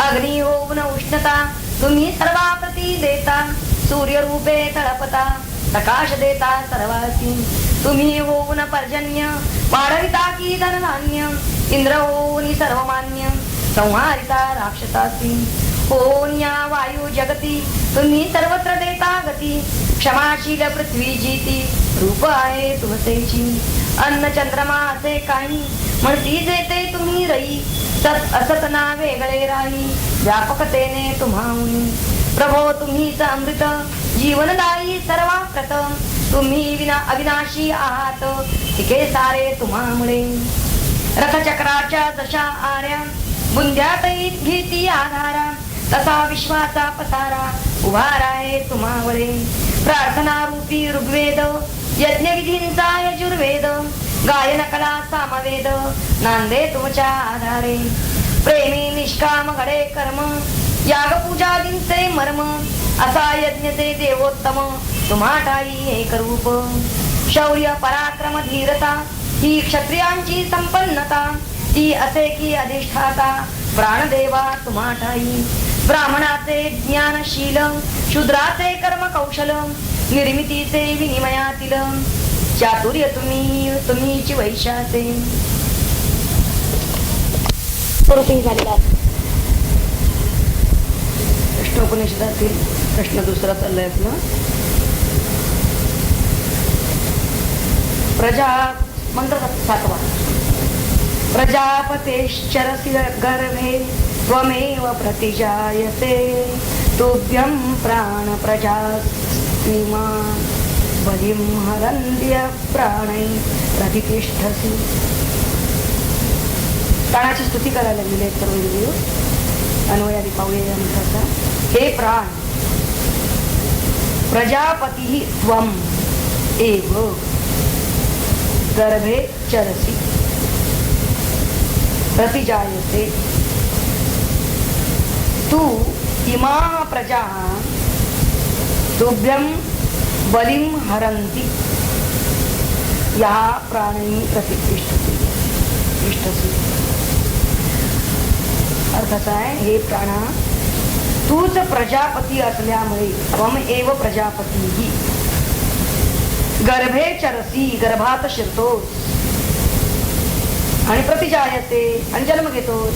अग्नी होऊन उष्णता तुम्ही सर्वाप्रती देता, सूर्य रूपे तळपता प्रकाश देता सर्वासी. तुम्ही होऊन पर्जन्य वाढविता की धनधान्य, इंद्र होऊन सर्वमान्य संहारिता राक्षसासी. होऊन या वायू जगती तुम्ही सर्वत्र देता गती, क्षमाशील पृथ्वी जीती रूप आहे तुमचेची. अन्न चंद्रमा असे काही म्हणती जेते तुम्ही रई, सत असत ना वेगळे राही व्यापकतेने तुम्हाहून. प्रभो तुम्हीच अमृत जीवनदायी सर्वा प्रथम, तुम्ही विना अविनाशी आहात तिके सारे तुम्हामुळे. रथचक्राच्या दशा आऱ्या बुंद्यात भीती आधारा, तसा विश्वाचा पसारा उभार आहे तुम्हावळे. प्रार्थना रूपी ऋग्वेद यज्ञविधींचा यजुर्वेद, गायन कला सामवेद नांदे तुमच्या आधारे. प्रेमी निष्काम घडे कर्म याग पूजादींचे मर्म, असा यज्ञचे देवोत्तम तुम्हा ठाई एक रूप. शौर्य पराक्रम धीरता ही क्षत्रियांची संपन्नता, ती असे की अधिष्ठाता प्राणदेवा तुम्हा ठाई. ब्राह्मणाचे ज्ञानशील शूद्राचे कर्म कौशल, निर्मितीचे विनिमयातील चातुर्य तुम्हीची वैशाचे. स्वरूपी झालेला कृष्णोपनिषदातील प्रश्न दुसरा चाललाय आपला. प्रजा मंत्र 7वा. प्रजापतेश्चरसि गर्भे त्वमेव प्रतिजायते, तुभ्यं प्राण प्रजास्त्विमा बलिं हरन्त्य प्राणै प्रतिष्ठसि. प्राणाची स्तुती करायला गेले सर्व देव. अन्वयादी पाहूया या मंत्राचा. हे प्राण, प्रजापती त्वम एव गर्भे चरसि प्रतिजायते, तू इमा प्रजा तुभ्यं बलिं हरन्ति या प्राणी प्रतिष्ठसी. अर्थ असा आहे, हे प्राणा तूच प्रजापती असल्यामुळे त्वम एव प्रजापती गर्भे चरसी गर्भात शिरतोस आणि प्रतिजायते आणि जन्म घेतोस.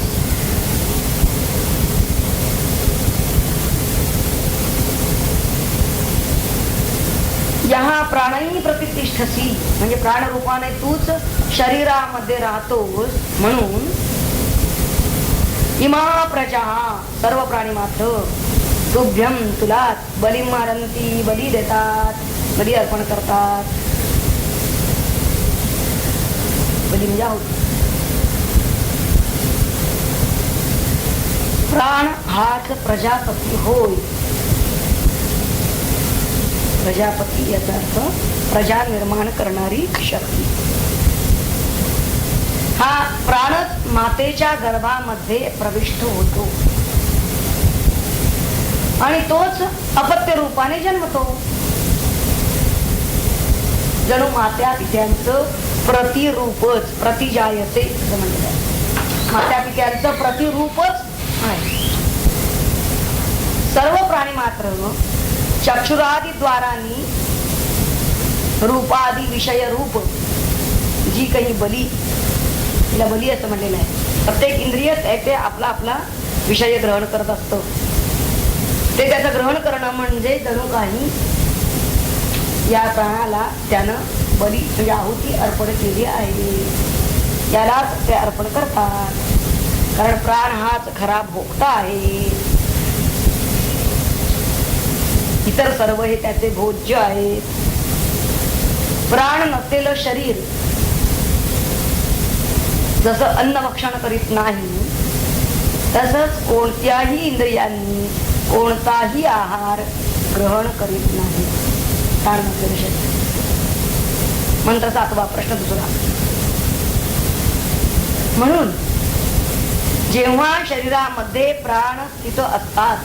यहाँ प्राणही प्रतिष्ठसी म्हणजे प्राणरूपाने तूच शरीरामध्ये राहतोस. म्हणून इमा प्रजा सर्व प्राणी मात्र तुभ्यम तुलाच बलिं मारंती बली देतात, बली अर्पण करतात. बली म्हणजे आहुती. प्राण हाच प्रजापती होय. प्रजापती याचा अर्थ प्रजा निर्माण करणारी शक्ती. हा प्राणच मातेच्या गर्भामध्ये प्रविष्ट होतो आणि तोच अपत्य रूपाने जन्मतो. जणू मात्या पित्यांचं प्रतिरूपच प्रतिजायते असं म्हणलं आहे. मात्या पित्यांचं प्रतिरूपच आहे. सर्व प्राणी मात्र चक्षुरादी द्वारांनी रूपादी विषय रूप जी काही बली, तिला बली असं म्हणलेलं आहे. प्रत्येक इंद्रिय ते आपला आपला विषय ग्रहण करत असतो. ते त्याचं ग्रहण करणं म्हणजे जणू काही या प्राणाला त्यानं बली म्हणजे आहुती अर्पण केली आहे, यालाच ते अर्पण करतात. कारण प्राण हाच खरा भोगता आहे, इतर सर्व हे त्याचे भोज्य आहे. प्राण नसेल शरीर जसं अन्न भक्षण करीत नाही, तसंच कोणत्याही इंद्रियांनी कोणताही आहार ग्रहण करीत नाही. प्राण नसेल शरीर. मंत्र 7वा, प्रश्न 2. म्हणून जेव्हा शरीरामध्ये प्राण स्थित असतात,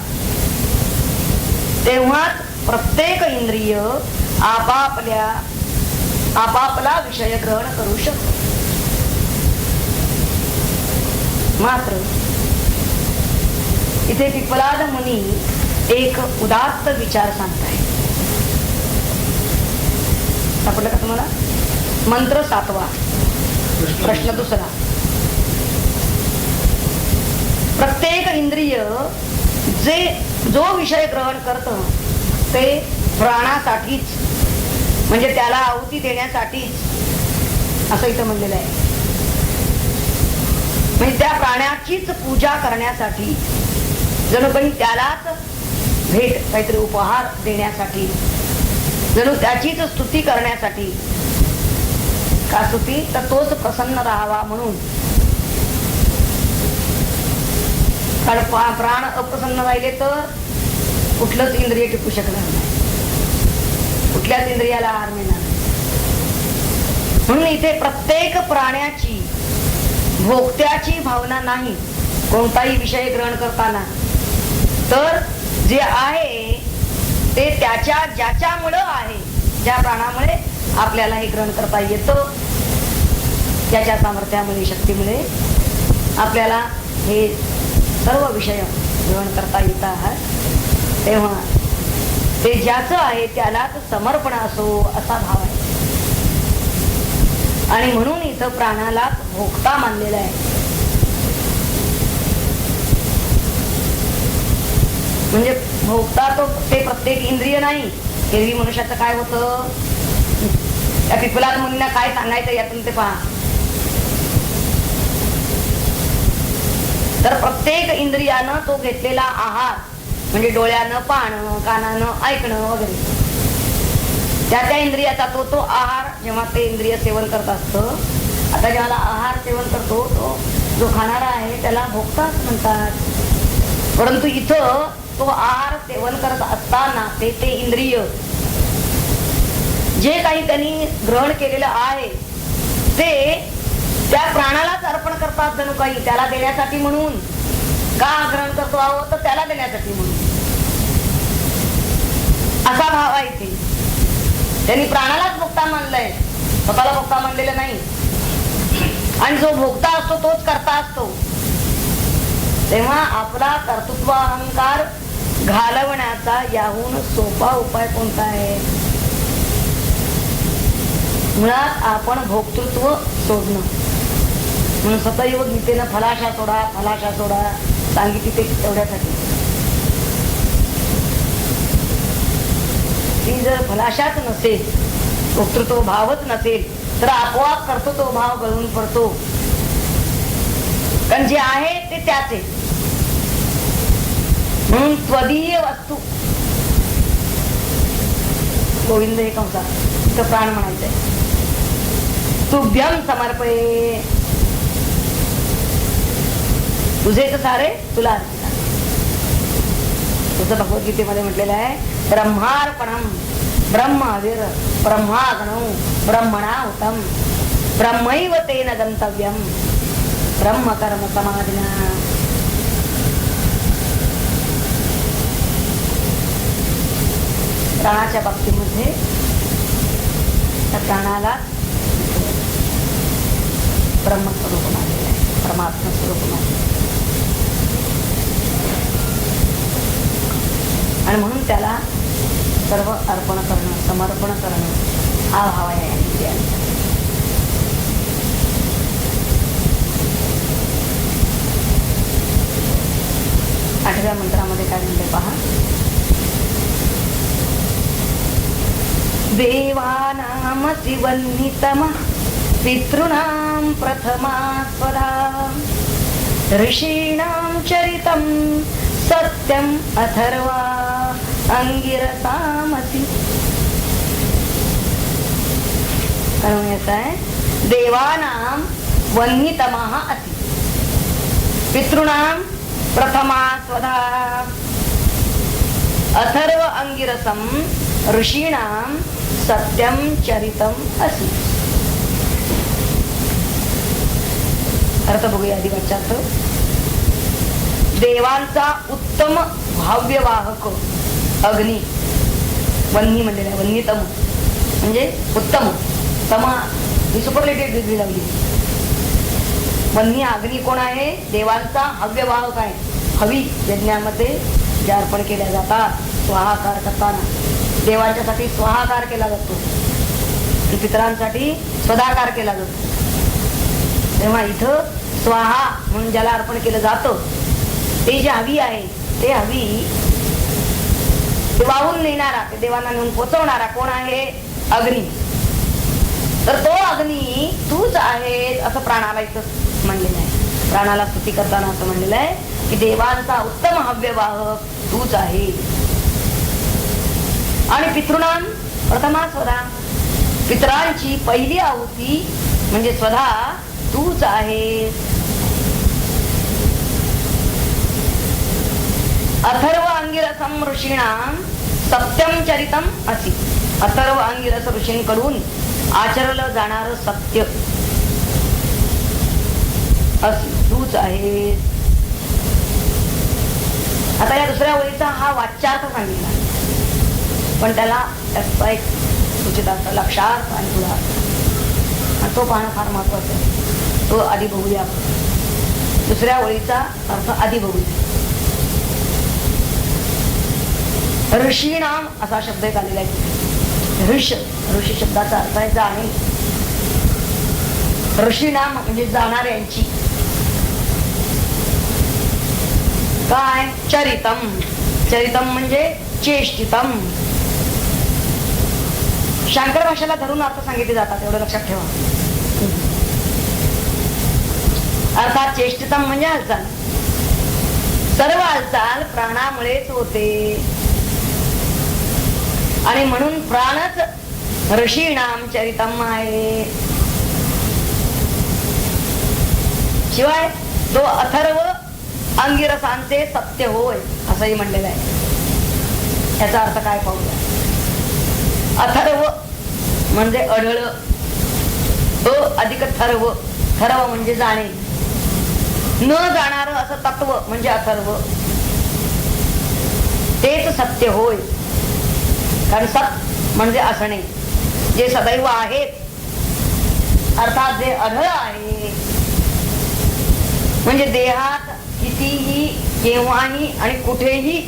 तेव्हाच प्रत्येक इंद्रिय आपापला विषय ग्रहण करू शकतो. मात्र इथे पिप्पलाद मुनी एक उदात्त विचार सांगताय. सापडलं का तुम्हाला? मंत्र 7वा, प्रश्न 2. प्रत्येक इंद्रिय जो विषय ग्रहण करतं ते प्राणासाठीच, म्हणजे त्याला आहुती देण्यासाठीच असं इथं म्हणलेलं आहे. म्हणजे त्या प्राण्याचीच पूजा करण्यासाठी, जणू काही त्यालाच भेट काहीतरी उपहार देण्यासाठी, जणू त्याचीच स्तुती करण्यासाठी. का स्तुती? तर तोच प्रसन्न राहावा म्हणून. कारण प्राण अप्रसन्न राहिले तर कुठलंच इंद्रिय टिकू शकणार नाही, कुठल्याच इंद्रियाला आहार मिळणार नाही. म्हणून इथे प्रत्येक प्राण्याची भोगत्याची भावना नाही कोणताही विषय ग्रहण करताना, तर जे आहे ते ज्याच्यामुळं आहे, ज्या प्राणामुळे आपल्याला हे ग्रहण करता येतं, त्याच्या सामर्थ्यामुळे, शक्तीमुळे आपल्याला हे सर्व विषय ग्रहण करता येतात. तेव्हा ते ज्याचं आहे त्यालाच समर्पण असो असा भाव आहे. आणि म्हणून इथं प्राणालाच भोगता मानलेला आहे. म्हणजे भोगता तो ते प्रत्येक इंद्रिय नाही. एरवी मनुष्याचं काय होतं, त्या पिपलाद मुनींना काय सांगायचं यातून ते पहा. तर प्रत्येक इंद्रियानं तो घेतलेला आहार, म्हणजे डोळ्यानं पाहणं, कानानं ऐकणं वगैरे, त्या इंद्रियाचा तो आहार जेव्हा ते इंद्रिय सेवन करत असतं. आता ज्याला आहार सेवन करतो तो जो खाणारा आहे त्याला भोगताच म्हणतात. परंतु इथं तो आहार सेवन करत असताना ते इंद्रिय जे काही त्यांनी ग्रहण केलेलं आहे ते त्या प्राणालाच अर्पण करतात, जणू काही त्याला देण्यासाठी म्हणून. का ग्रहण करतो आहोत? तर त्याला देण्यासाठी म्हणून, असा भाव आहे इथे. त्यांनी प्राणालाच भोगता मानलंय, स्वतःला भोगता मानलेलं नाही. आणि जो भोगता असतो तोच करता असतो. तेव्हा आपला कर्तृत्व अहंकार घालवण्याचा याहून सोपा उपाय कोणता आहे? मुळात आपण भोक्तृत्व सोडणं. म्हणून सदैव गीतेनं फलाशा सोडा, फलाशा सोडा सांगितली ते एवढ्यासाठी. ती जर फलाशाच नसेल, भोक्तृत्व भावच नसेल, तर आपोआप कर्तृत्व भाव गळून पडतो. कारण जे आहे ते त्याचे. म्हणून त्वदीय वस्तू, गोविंद हे कंसा इथं प्राण म्हणायचंय. तुभ्यम समर्पये, तुझेच सारे तुला अर्पित. तुझं भगवद्गीतेमध्ये म्हटलेलं आहे, ब्रह्मार्पणम ब्रह्मवीर ब्रह्मागणो ब्रह्मणाहुतम ब्रह्मैव तेन गंतव्यम ब्रह्म कर्म समाधिना. प्राणाच्या बाबतीमध्ये त्या प्राणाला ब्रह्मस्वरूप मानलेलं आहे, परमात्मा स्वरूप मानलेलं आहे. आणि म्हणून त्याला सर्व अर्पण करणं, समर्पण करणं हा भाव आहे. 8व्या मंत्रामध्ये काय म्हणते पहा. देवानामसि वह्नितमः पितॄणां प्रथमा स्वधा ऋषीणां चरितं सत्यम् अथर्वा अंगिरसामसि. देवानां वह्नितमः असि पितॄणां प्रथमा स्वधा अथर्व अंगिरसं ऋषीणां सत्यं चरितम् असि. अर्थ बघूया आधी वाच्यात. देवांचा उत्तम भाव्यवाहक अग्नी, वन्नी म्हणलेला आहे. वन्नीतम म्हणजे उत्तम, तम ही सुपरलेटिव्ह डिग्री लावली. वन्नी अग्नी कोण आहे? देवांचा हव्यवाहक आहे. हवी यज्ञामध्ये जे अर्पण केल्या जातात स्वाहाकार करताना देवांच्यासाठी स्वाहाकार केला जातो, पितरांसाठी स्वधाकार केला जातो. तेव्हा इथं स्वाहा म्हणून ज्याला अर्पण केलं जातं ते जे हवी आहे ते हवी ते वाहून नेणारा, ते देवांना नेऊन पोचवणारा कोण आहे? अग्नी. तर तो अग्नी तूच आहे असं प्राणाला इथं म्हणलेलं आहे. प्राणाला स्तुती करताना असं म्हणलेलं आहे की देवांचा उत्तम हव्यवाहक तूच आहे. आणि पितृणां प्रथमा स्वधा, पितरांची पहिली आहुती म्हणजे स्वधा तूच आहे. अथर्व अंगिरसम ऋषीणां सत्यम चरितम असि. अथर्व अंगिरस ऋषींकडून आचरलं जाणार सत्य असि तूच आहे. आता या दुसऱ्या ओळीचा हा वाच्यार्थ सांगितला, पण त्याला त्याचा एक सूचित असं लक्षार्थ आणि तुला तो पाहणं फार महत्वाचं आहे. तो आधी बघूया. दुसऱ्या ओळीचा अर्थ आधी बघूया. ऋषीणाम असा शब्द एक आलेला आहे. ऋषी शब्दाचा अर्थ आहे जाणे. ऋषीणाम म्हणजे जाणाऱ्यांची. काय? चरितम. चरितम म्हणजे चेष्टितम. शांकर भाषेला धरून अर्थ सांगितले जातात, एवढं लक्षात ठेवा. अर्थात चेष्टितम म्हणजे हालचाल. सर्व हालचाल प्राणामुळेच होते आणि म्हणून प्राणच ऋषीणाम चरितम आहे. शिवाय तो अथर्व अंगिरसांचे सत्य होय असंही म्हणलेलं आहे. याचा अर्थ काय पाहूया. अथर्व म्हणजे अढळ, अधिक थर्व, थर्व म्हणजे जाणे, न जाणार असं तत्व म्हणजे अथर्व. तेच सत्य होय. कारण सत म्हणजे असणे, जे सदैव आहेत, अर्थात जे अढळ आहे. म्हणजे देहात कितीही केव्हाही आणि कुठेही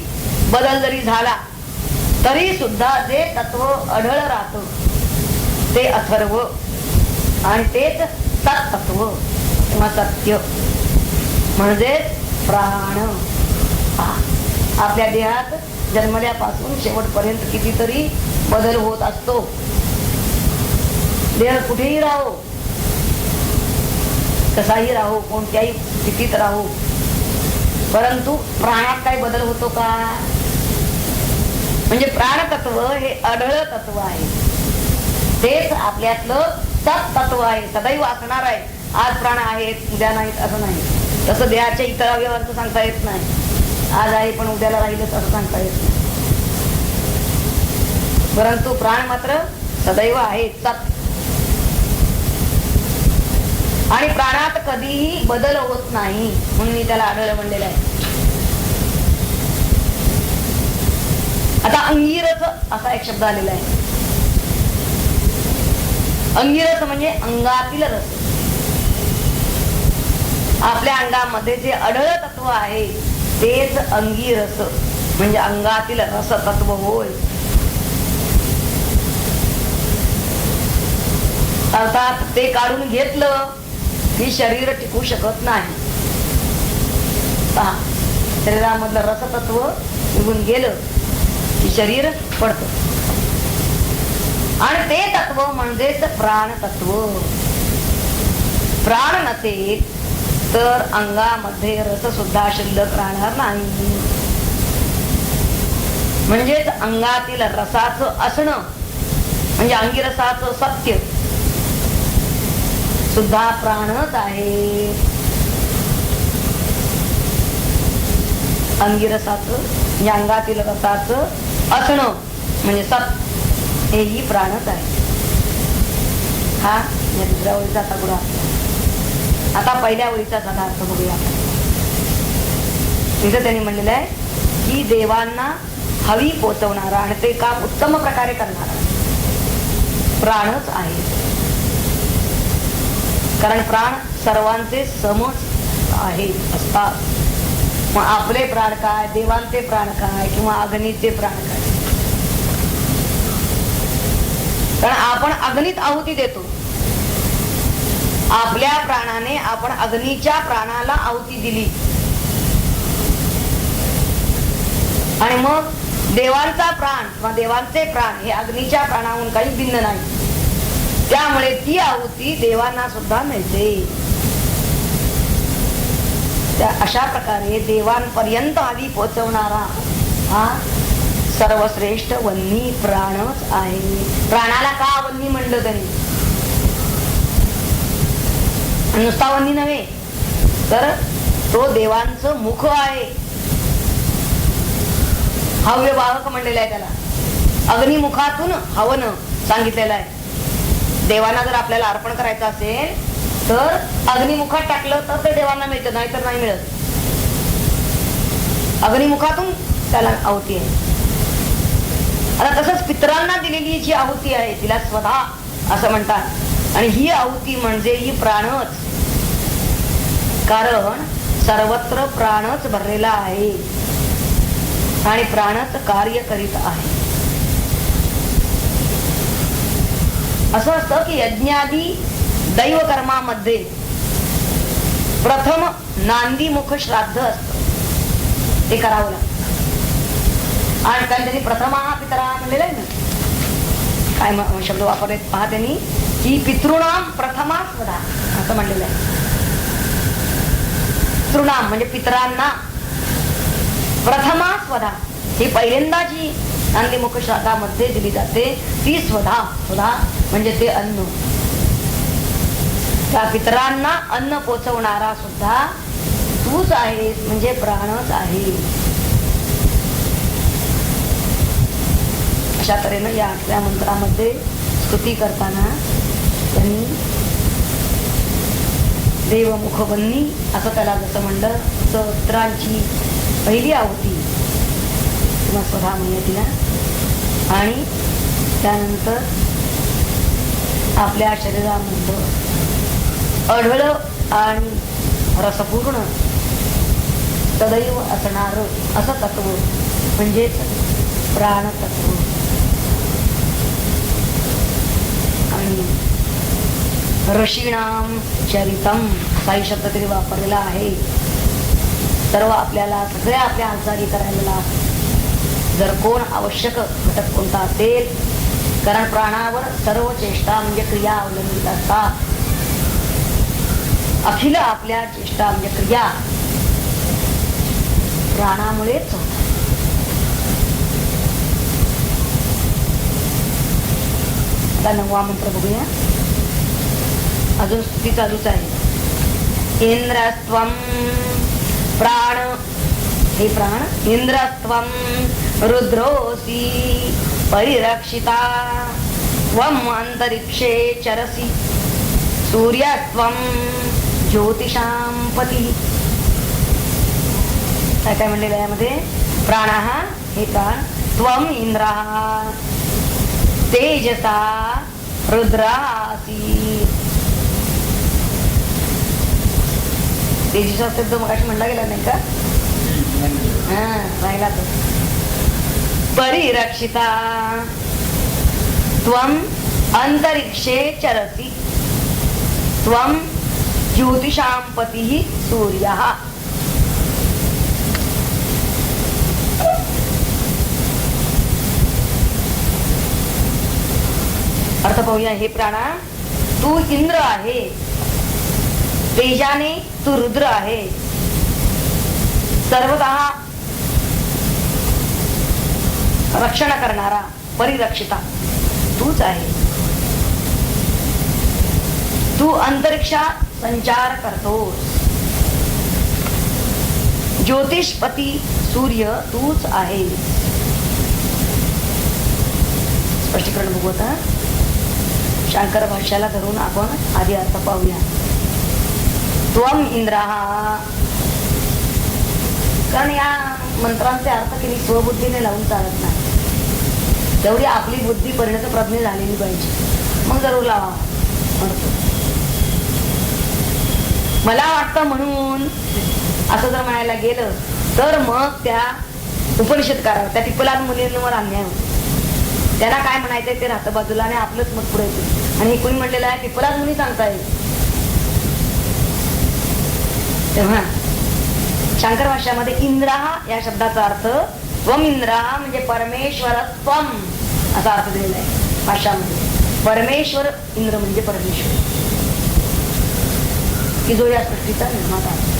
बदल जरी झाला तरी सुद्धा जे तत्व अढळ राहत ते अथर्व आणि तेच सत तत्व किंवा सत्य म्हणजे प्राण. आपल्या देहात जन्मल्यापासून शेवटपर्यंत कितीतरी बदल होत असतो. देह कुठेही राहो, कसाही राहो, कोणत्याही स्थितीत राहो, परंतु प्राणात काही बदल होतो का? म्हणजे प्राणतत्व हे अढळ तत्व आहे. तेच आपल्यातलं सत तत्व आहे, सदैव असणार आहे. आज प्राण आहेत उद्या नाहीत असं नाही. तसं देहाच्या इतर अवयवांचं सांगता येत नाही. आज आहे पण उद्याला राहिलंच असं सांगता येत नाही. परंतु प्राण मात्र सदैव आहे, सत. आणि प्राणात कधीही बदल होत नाही म्हणून मी त्याला अढळ म्हणलेलं आहे. आता अंगिरस असा एक शब्द आलेला आहे. अंगिरस म्हणजे अंगातील रस. आपल्या अंगामध्ये जे अढळ तत्व आहे तेच अंगिरस म्हणजे अंगातील रस तत्व होय. अर्थात ते काढून घेतलं की शरीर टिकू शकत नाही. शरीरामधलं रसतत्व निघून गेलं की शरीर पडतं. आणि ते तत्व म्हणजेच प्राण तत्व. प्राण नसेल तर अंगामध्ये रस सुद्धा शिल्लक राहणार नाही. म्हणजेच अंगातील रसाचं असणं म्हणजे अंगिरसाचं सत्य सुद्धा प्राणच आहे. अंगिरसाचं म्हणजे अंगातील रसाचं असणं म्हणजे सत्य हेही प्राणच आहे. हा या दुसऱ्या ओळीचा आता गुण आपला. आता पहिल्या ओळीचा झाला अर्थ बघूया. तिथं त्यांनी म्हणलेलं आहे की देवांना हवी पोचवणारा आणि ते काम उत्तम प्रकारे करणारा प्राणच आहे. कारण प्राण सर्वांचे समच आहेत असतात. मग आपले प्राण काय, देवांचे प्राण काय, किंवा अग्नीचे प्राण काय. कारण आपण अग्नीत आहुती देतो. आपल्या प्राणाने आपण अग्नीच्या प्राणाला आहुती दिली आणि मग देवांचा प्राण किंवा देवांचे प्राण हे अग्नीच्या प्राणाहून काही भिन्न नाही. त्यामुळे ती आहुती देवांना सुद्धा मिळते. त्या अशा प्रकारे देवांपर्यंत हवी पोचवणारा हा सर्वश्रेष्ठ वन्नी प्राणच आहे. प्राणाला का वन्नी म्हणलं तरी नुसता वन्नी नव्हे तर तो देवांचं मुख आहे. हव्यवाहक म्हणलेलं आहे त्याला. अग्निमुखातून हवन सांगितलेलं आहे. देवांना जर आपल्याला अर्पण करायचं असेल तर अग्निमुखात टाकलं तर ते देवांना मिळतं, नाहीतर नाही मिळत. अग्निमुखातून त्याला आहुती आहे. आता तसंच पितरांना दिलेली जी आहुती आहे तिला स्वधा असं म्हणतात. आणि ही आहुती म्हणजे ही प्राणच. कारण सर्वत्र प्राणच भरलेला आहे आणि प्राणच कार्य करीत आहे. असं असतं की यज्ञादी दैव कर्मामध्ये प्रथम नांदीमुख श्राद्ध असतं. ते करावं लागतं. आणि त्यांनी प्रथम हा पितरा म्हणलेला आहे ना. काय शब्द वापरले पहा त्यांनी की पितृणाम प्रथमा स्वधा असं म्हणलेलं आहे. पितृणाम म्हणजे पितरांना प्रथमा स्वधा ही पहिल्यांदा जी नांदीमुख श्राद्धामध्ये दिली जाते ती स्वधा. स्वधा म्हणजे ते अन्न. त्या पितरांना अन्न पोचवणारा सुद्धा तूच आहेस म्हणजे प्राणच आहे. अशा तऱ्हेनं या 8व्या मंत्रामध्ये स्तुती करताना त्यांनी देवमुखवन्नी असं त्याला जसं म्हणलं तसं पितरांची पहिली आहुती किंवा स्वधा म्हणजे तिला. आणि त्यानंतर आपल्या शरीरामध्ये अढळ आणि रसपूर्ण सदैव असणार असं तत्व म्हणजेच प्राणतत्व. आणि ऋषीणाम चरितम काही शब्द तरी वापरलेला आहे. सर्व आपल्याला सगळ्या आपल्या हालचाली करायला जर कोण आवश्यक घटक कोणता असेल, कारण प्राणावर सर्व चेष्टा म्हणजे क्रिया अवलंबित असतात. अखिल आपल्या चेष्टा म्हणजे क्रिया प्राणामुळेच होतात. आता 9वा मंत्र बघूया. अजून स्तुती चालूच आहे. इंद्रस्त्वं प्राण हे प्राण. इंद्रस्त्वं रुद्रोसी परिरक्षिता त्वं अंतरिक्षे चरसी सूर्यत्वं ज्योतिषां पती. काय काय म्हणलेलं आहे यामध्ये. प्राणः हे प्राण. त्वं इंद्रः तेजसा रुद्रासी. तेजसा शब्द मगाशी म्हणला गेला नाही का. राहिला तो. परिरक्षिता त्वं अंतरिक्षे चरसी त्वं ज्योतिषां पतिः सूर्यः. पाहूया. हे प्राणा, तू इंद्र आहे, तेजाने तू रुद्र आहे, सर्वतः रक्षण करणारा परिरक्षिता तूच आहे. तू अंतरिक्षात संचार करतोस. ज्योतिषपती सूर्य तूच आहे. स्पष्टीकरण बघू आता. शंकर भाष्याला धरून आपण आधी अर्थ पाहूया. त्वम इंद्राहा, कारण या मंत्रांचे अर्थ केली स्वबुद्धीने लावून चालत नाही. तेवढी आपली बुद्धी परिणत प्रज्ञ झालेली पाहिजे, मग जरूर लावा अर्थ. मला वाटतं म्हणून असं जर म्हणायला गेलं तर मग त्या उपनिषदकारावर, त्या टिपलाद मुलींवर अन्याय होतो. त्यांना काय म्हणायचंय ते राहतं बाजूला आणि आपलंच मत पुढे येतं. आणि हे कोणी म्हटलेलं आहे, टिपलाद मुनी सांगताय. तेव्हा शंकर भाष्यामध्ये इंद्रा या शब्दाचा अर्थ त्वम इंद्रा म्हणजे परमेश्वर त्वम असा अर्थ दिलेला आहे भाष्यामध्ये. परमेश्वर इंद्र म्हणजे परमेश्वर, की जो या सृष्टीचा निर्माता आहे.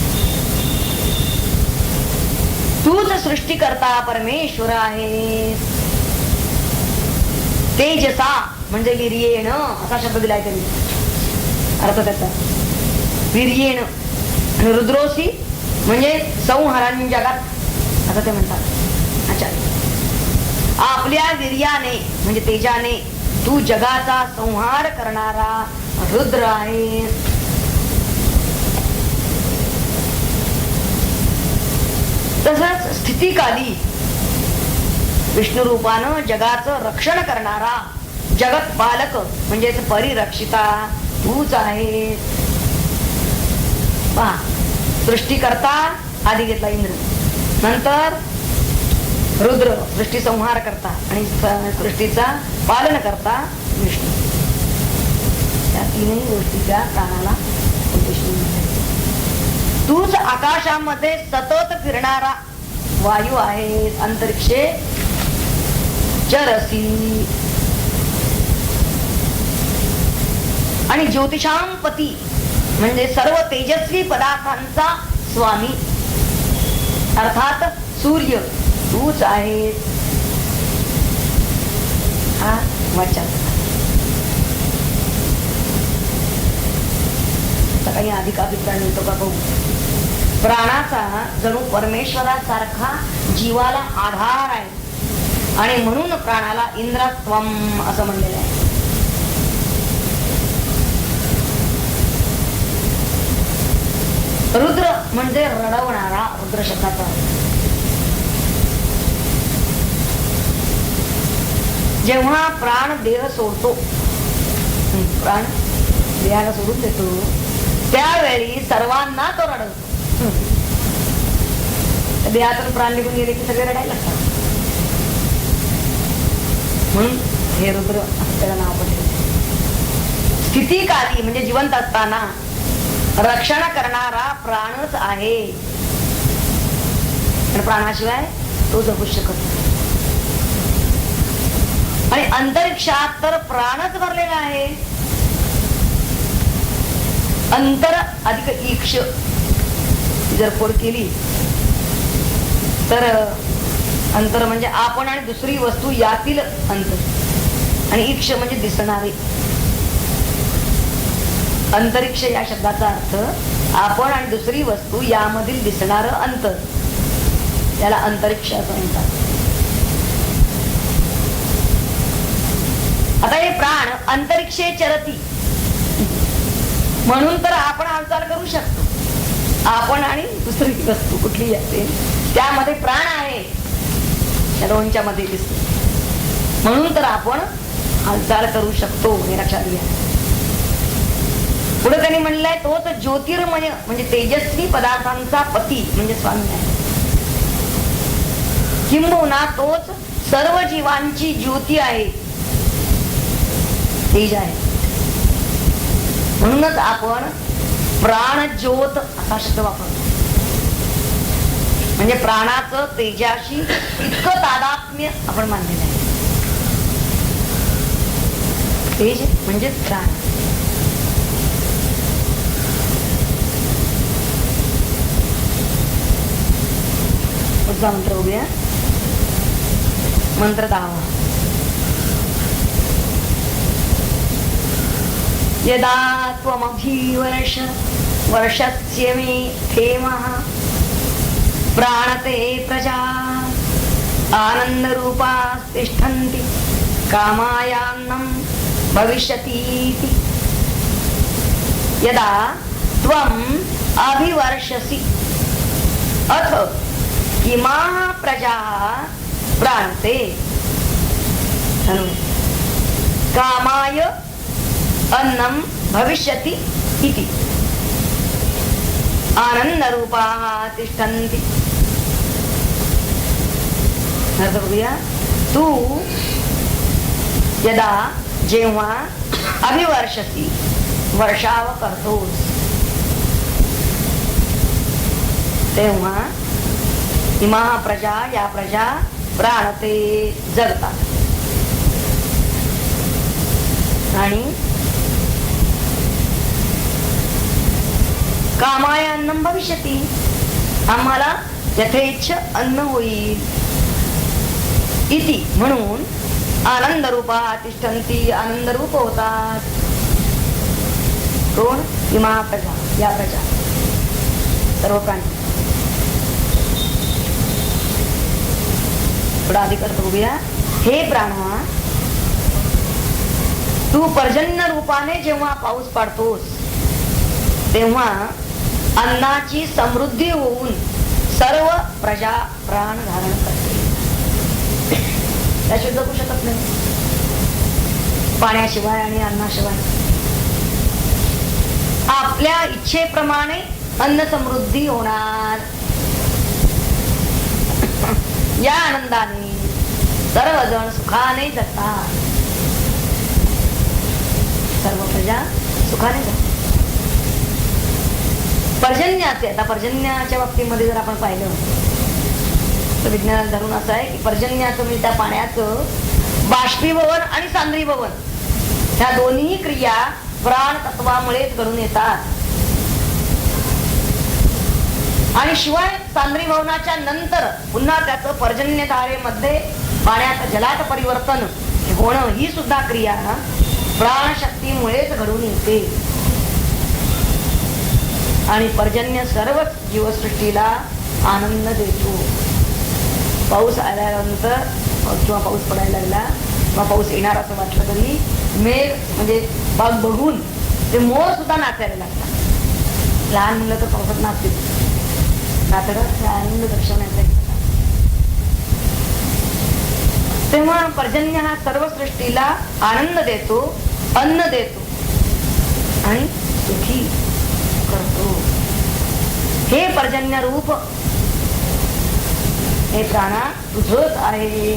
तूच सृष्टीकर्ता परमेश्वर आहे. तेजसा म्हणजे वीर्येण असा शब्द दिलाय त्यांनी, अर्थ त्याचा वीर्येण. आणि रुद्रोसी म्हणजे संहारांनी जगात असं ते म्हणतात आचार्य. आपल्या वीर्याने म्हणजे तेजाने तू जगाचा संहार करणारा रुद्र आहे. तसंच स्थितिकाली विष्णू रूपानं जगाचं रक्षण करणारा जगत पालक म्हणजे परिरक्षिता तूच आहे. पहा, सृष्टीकर्ता आधी घेतला इंद्र, नंतर रुद्र सृष्टी संहार करता आणि सृष्टीचा पालन करता विष्णू. या तीनही गोष्टीच्या प्राणाला तूच आकाशामध्ये सतत फिरणारा वायू आहे. अंतरिक्षे चरसी आणि ज्योतिषांपती म्हणजे सर्व तेजस्वी पदार्थांचा स्वामी अर्थात सूर्य तूच आहे. हा वाचा काही अधिक अभिप्राय मिळतो का बघू. प्राणाचा जणू परमेश्वरासारखा जीवाला आधार आहे आणि म्हणून प्राणाला इंद्रत्वम असं म्हणलेलं आहे. रुद्र म्हणजे रडवणारा, रुद्र शब्दाचा जेव्हा प्राण देह सोडतो, प्राण देहाला सोडून देतो, त्यावेळी सर्वांना तो रडवतो. देहातून प्राण निघून गेले की सगळे रडायला लागतात. म्हणून हे रुद्र असं त्याला नाव पडले. स्थितिकाली म्हणजे जिवंत असताना रक्षण करणारा प्राणच आहे. प्राणाशिवाय तो जगू शकत नाही. आणि अंतरिक्षात तर प्राणच भरलेला आहे. अंतर अधिक ईक्ष जर फोड केली तर अंतर म्हणजे आपण आणि दुसरी वस्तू यातील अंतर, आणि ईक्ष म्हणजे दिसणारे. अंतरिक्ष या शब्दाचा अर्थ आपण आणि दुसरी वस्तू यामधील दिसणारं अंतर, त्याला अंतरिक्ष असं म्हणतात. आता हे प्राण अंतरिक्षे चरती म्हणून तर आपण हालचाल करू शकतो. आपण आणि दुसरी वस्तू कुठली असेल त्यामध्ये प्राण आहे, त्या दोनच्या मध्ये दिसतो, म्हणून तर आपण हालचाल करू शकतो. हे लक्षात घ्या. पुढे त्यांनी म्हणलंय तोच ज्योतिर्मय म्हणजे तेजस्वी पदार्थांचा पती म्हणजे स्वामी आहे. किंबहुना तोच सर्व जीवांची ज्योती आहे, तेज आहे. म्हणूनच आपण प्राण ज्योत असा शब्द वापरतो. म्हणजे प्राणाचं तेजाशी इतकं तादात्म्य आपण मानलेलं आहे. तेज म्हणजेच प्राण. पुढचा मंत्र बघूया. मंत्र 10. यदा त्वमभिवर्ष वर्षस्य मे धेमः प्राणते प्रजा आनंदरूपा तिष्ठन्ति कामायान्नं भविष्यतीति. यदा त्वम् अभिवर्षसि अथ इमाः प्रजाः प्राणते कामाय अन्नं भविष्यति इति. आनंदरूपाः तिष्ठन्ति. अर्थ बघूया. तू यदा जेव्हा अभिवर्षसी वर्षाव करतोस तेव्हा इमा प्रजा या प्रजा प्राणते जगतात आणि कामाय अन्नम भविष्यती आम्हाला यथेच्छ अन्न होईल इति. म्हणून आनंद रूपा तिष्ठन्ति आनंद रूप होतात. कोण? इमा प्रजा या प्रजा सर्व प्राणी. थोडा अधिक अर्थ बघूया. हे प्राणा तू पर्जन्य रूपाने जेव्हा पाऊस पाडतोस तेव्हा अन्नाची समृद्धी होऊन सर्व प्रजा प्राण धारण करते. त्याशिवाय जगू शकत नाही पाण्याशिवाय आणि अन्नाशिवाय. आपल्या इच्छेप्रमाणे अन्न समृद्धी होणार. या आनंदाने सर्वजण सुखाने जगतात. सर्व प्रजा सुखाने जगतात. पर्जन्याचे आता पर्जन्याच्या बाबतीमध्ये जर आपण पाहिलं तर विज्ञान धरून असं आहे की पर्जन्याचं म्हणजे त्या पाण्याचं बाष्पीभवन आणि सांद्रीभवन ह्या दोन्ही क्रिया प्राण तत्वामुळेच घडून येतात. आणि शिवाय सांद्रीभवनाच्या नंतर पुन्हा त्याचं पर्जन्य धारेमध्ये पाण्यात जलात परिवर्तन होणं ही सुद्धा क्रिया प्राणशक्तीमुळेच घडून येते. आणि पर्जन्य सर्वच जीवसृष्टीला आनंद देतो. पाऊस आल्यानंतर किंवा पाऊस पडायला लागला किंवा पाऊस येणार असं वाटलं तरी मेघ म्हणजे बाग बघून ते मोर सुद्धा नाचायला लागतात. लहान मुलं तर पावसात नाचते. आनंद दर्शवण्याचा तेव्हा पर्जन्य हा सर्व सृष्टीला आनंद देतो, अन्न देतो आणि सुखी करतो. हे पर्जन्य रूप हे प्राणा तुझंच आहे.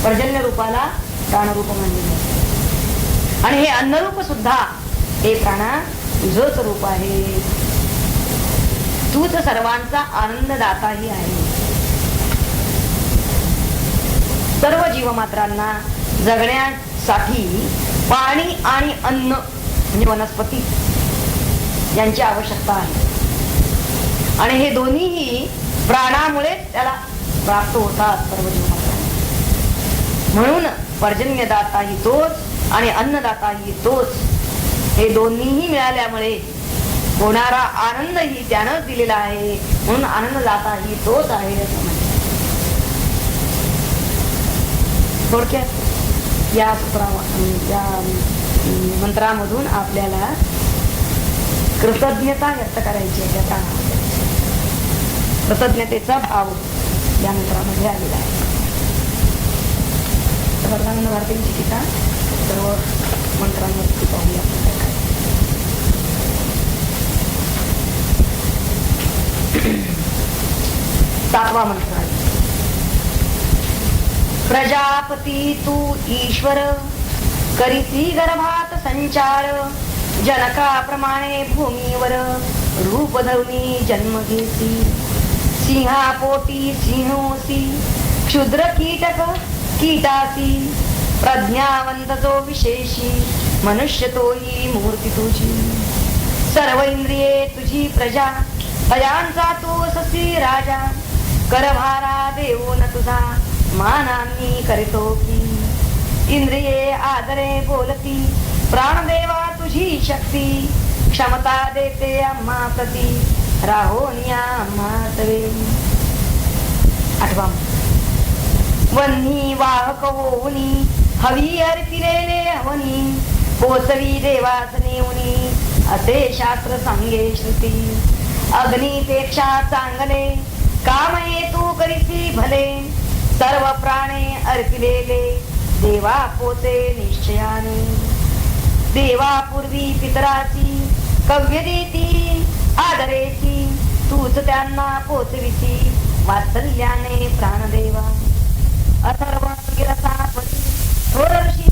पर्जन्य रूपाला प्राणरूप मानले आणि हे अन्नरूप सुद्धा हे प्राणा तुझंच रूप आहे. तूच सर्वांचा आनंददाताही आहे. सर्व जीवमात्रांना जगण्यासाठी पाणी आणि अन्न म्हणजे वनस्पती यांची आवश्यकता आहे. आणि हे दोन्हीही प्राणामुळेच त्याला प्राप्त होतात सर्व जीवमात्रांना. म्हणून पर्जन्यदाताही तोच आणि अन्नदाताही तोच. हे दोन्हीही मिळाल्यामुळे होणारा आनंद ही त्यानंच दिलेला आहे. म्हणून आनंददाता ही तोच आहे असं म्हणतात. थोडक्यात या या मंत्रामधून आपल्याला कृतज्ञता व्यक्त करायची आहे. त्या प्राणामध्ये कृतज्ञतेचा भाव या मंत्रामध्ये आलेला आहे. सर्वांना भारतीची टीका सर्व मंत्रांवरती पाहूया. सातवा मंत्र आहे. प्रजापती तू ईश्वर करीसी गर्भात संचार जनकाप्रमाणे भूमीवर रूप धरुनी जन्म घेसी. सिंहापोटी सिंहोसी क्षुद्र कीटक कीटासी प्रज्ञावंत जो विशेषी मनुष्य तोही मूर्ती तुझी सर्व इंद्रिये तुझी प्रजा अयांचा तू ससी राजा करभारा देऊन तुझा मानांनी करीतो की इंद्रिये आदरे बोलती प्राणदेवा तुझी शक्ती क्षमता देते आम्हा प्रती राहोनिया आम्हा तवे. आठवा वन्ही वाहक होऊनी हवी अर्पिलेले हवनी पोचवी देवास नेऊनी असे शास्त्र सांगे श्रुती. अग्नीपेक्षा चांगले काम तू करीसी भले सर्व प्राणे अर्पिलेले देवा पोचे निश्चयाने. देवापूर्वी पितराची कव्य देती आदरेची तूच त्यांना पोचविती वात्सल्याने प्राणदेवा. अथर्व गिरसापती थोर ऋषी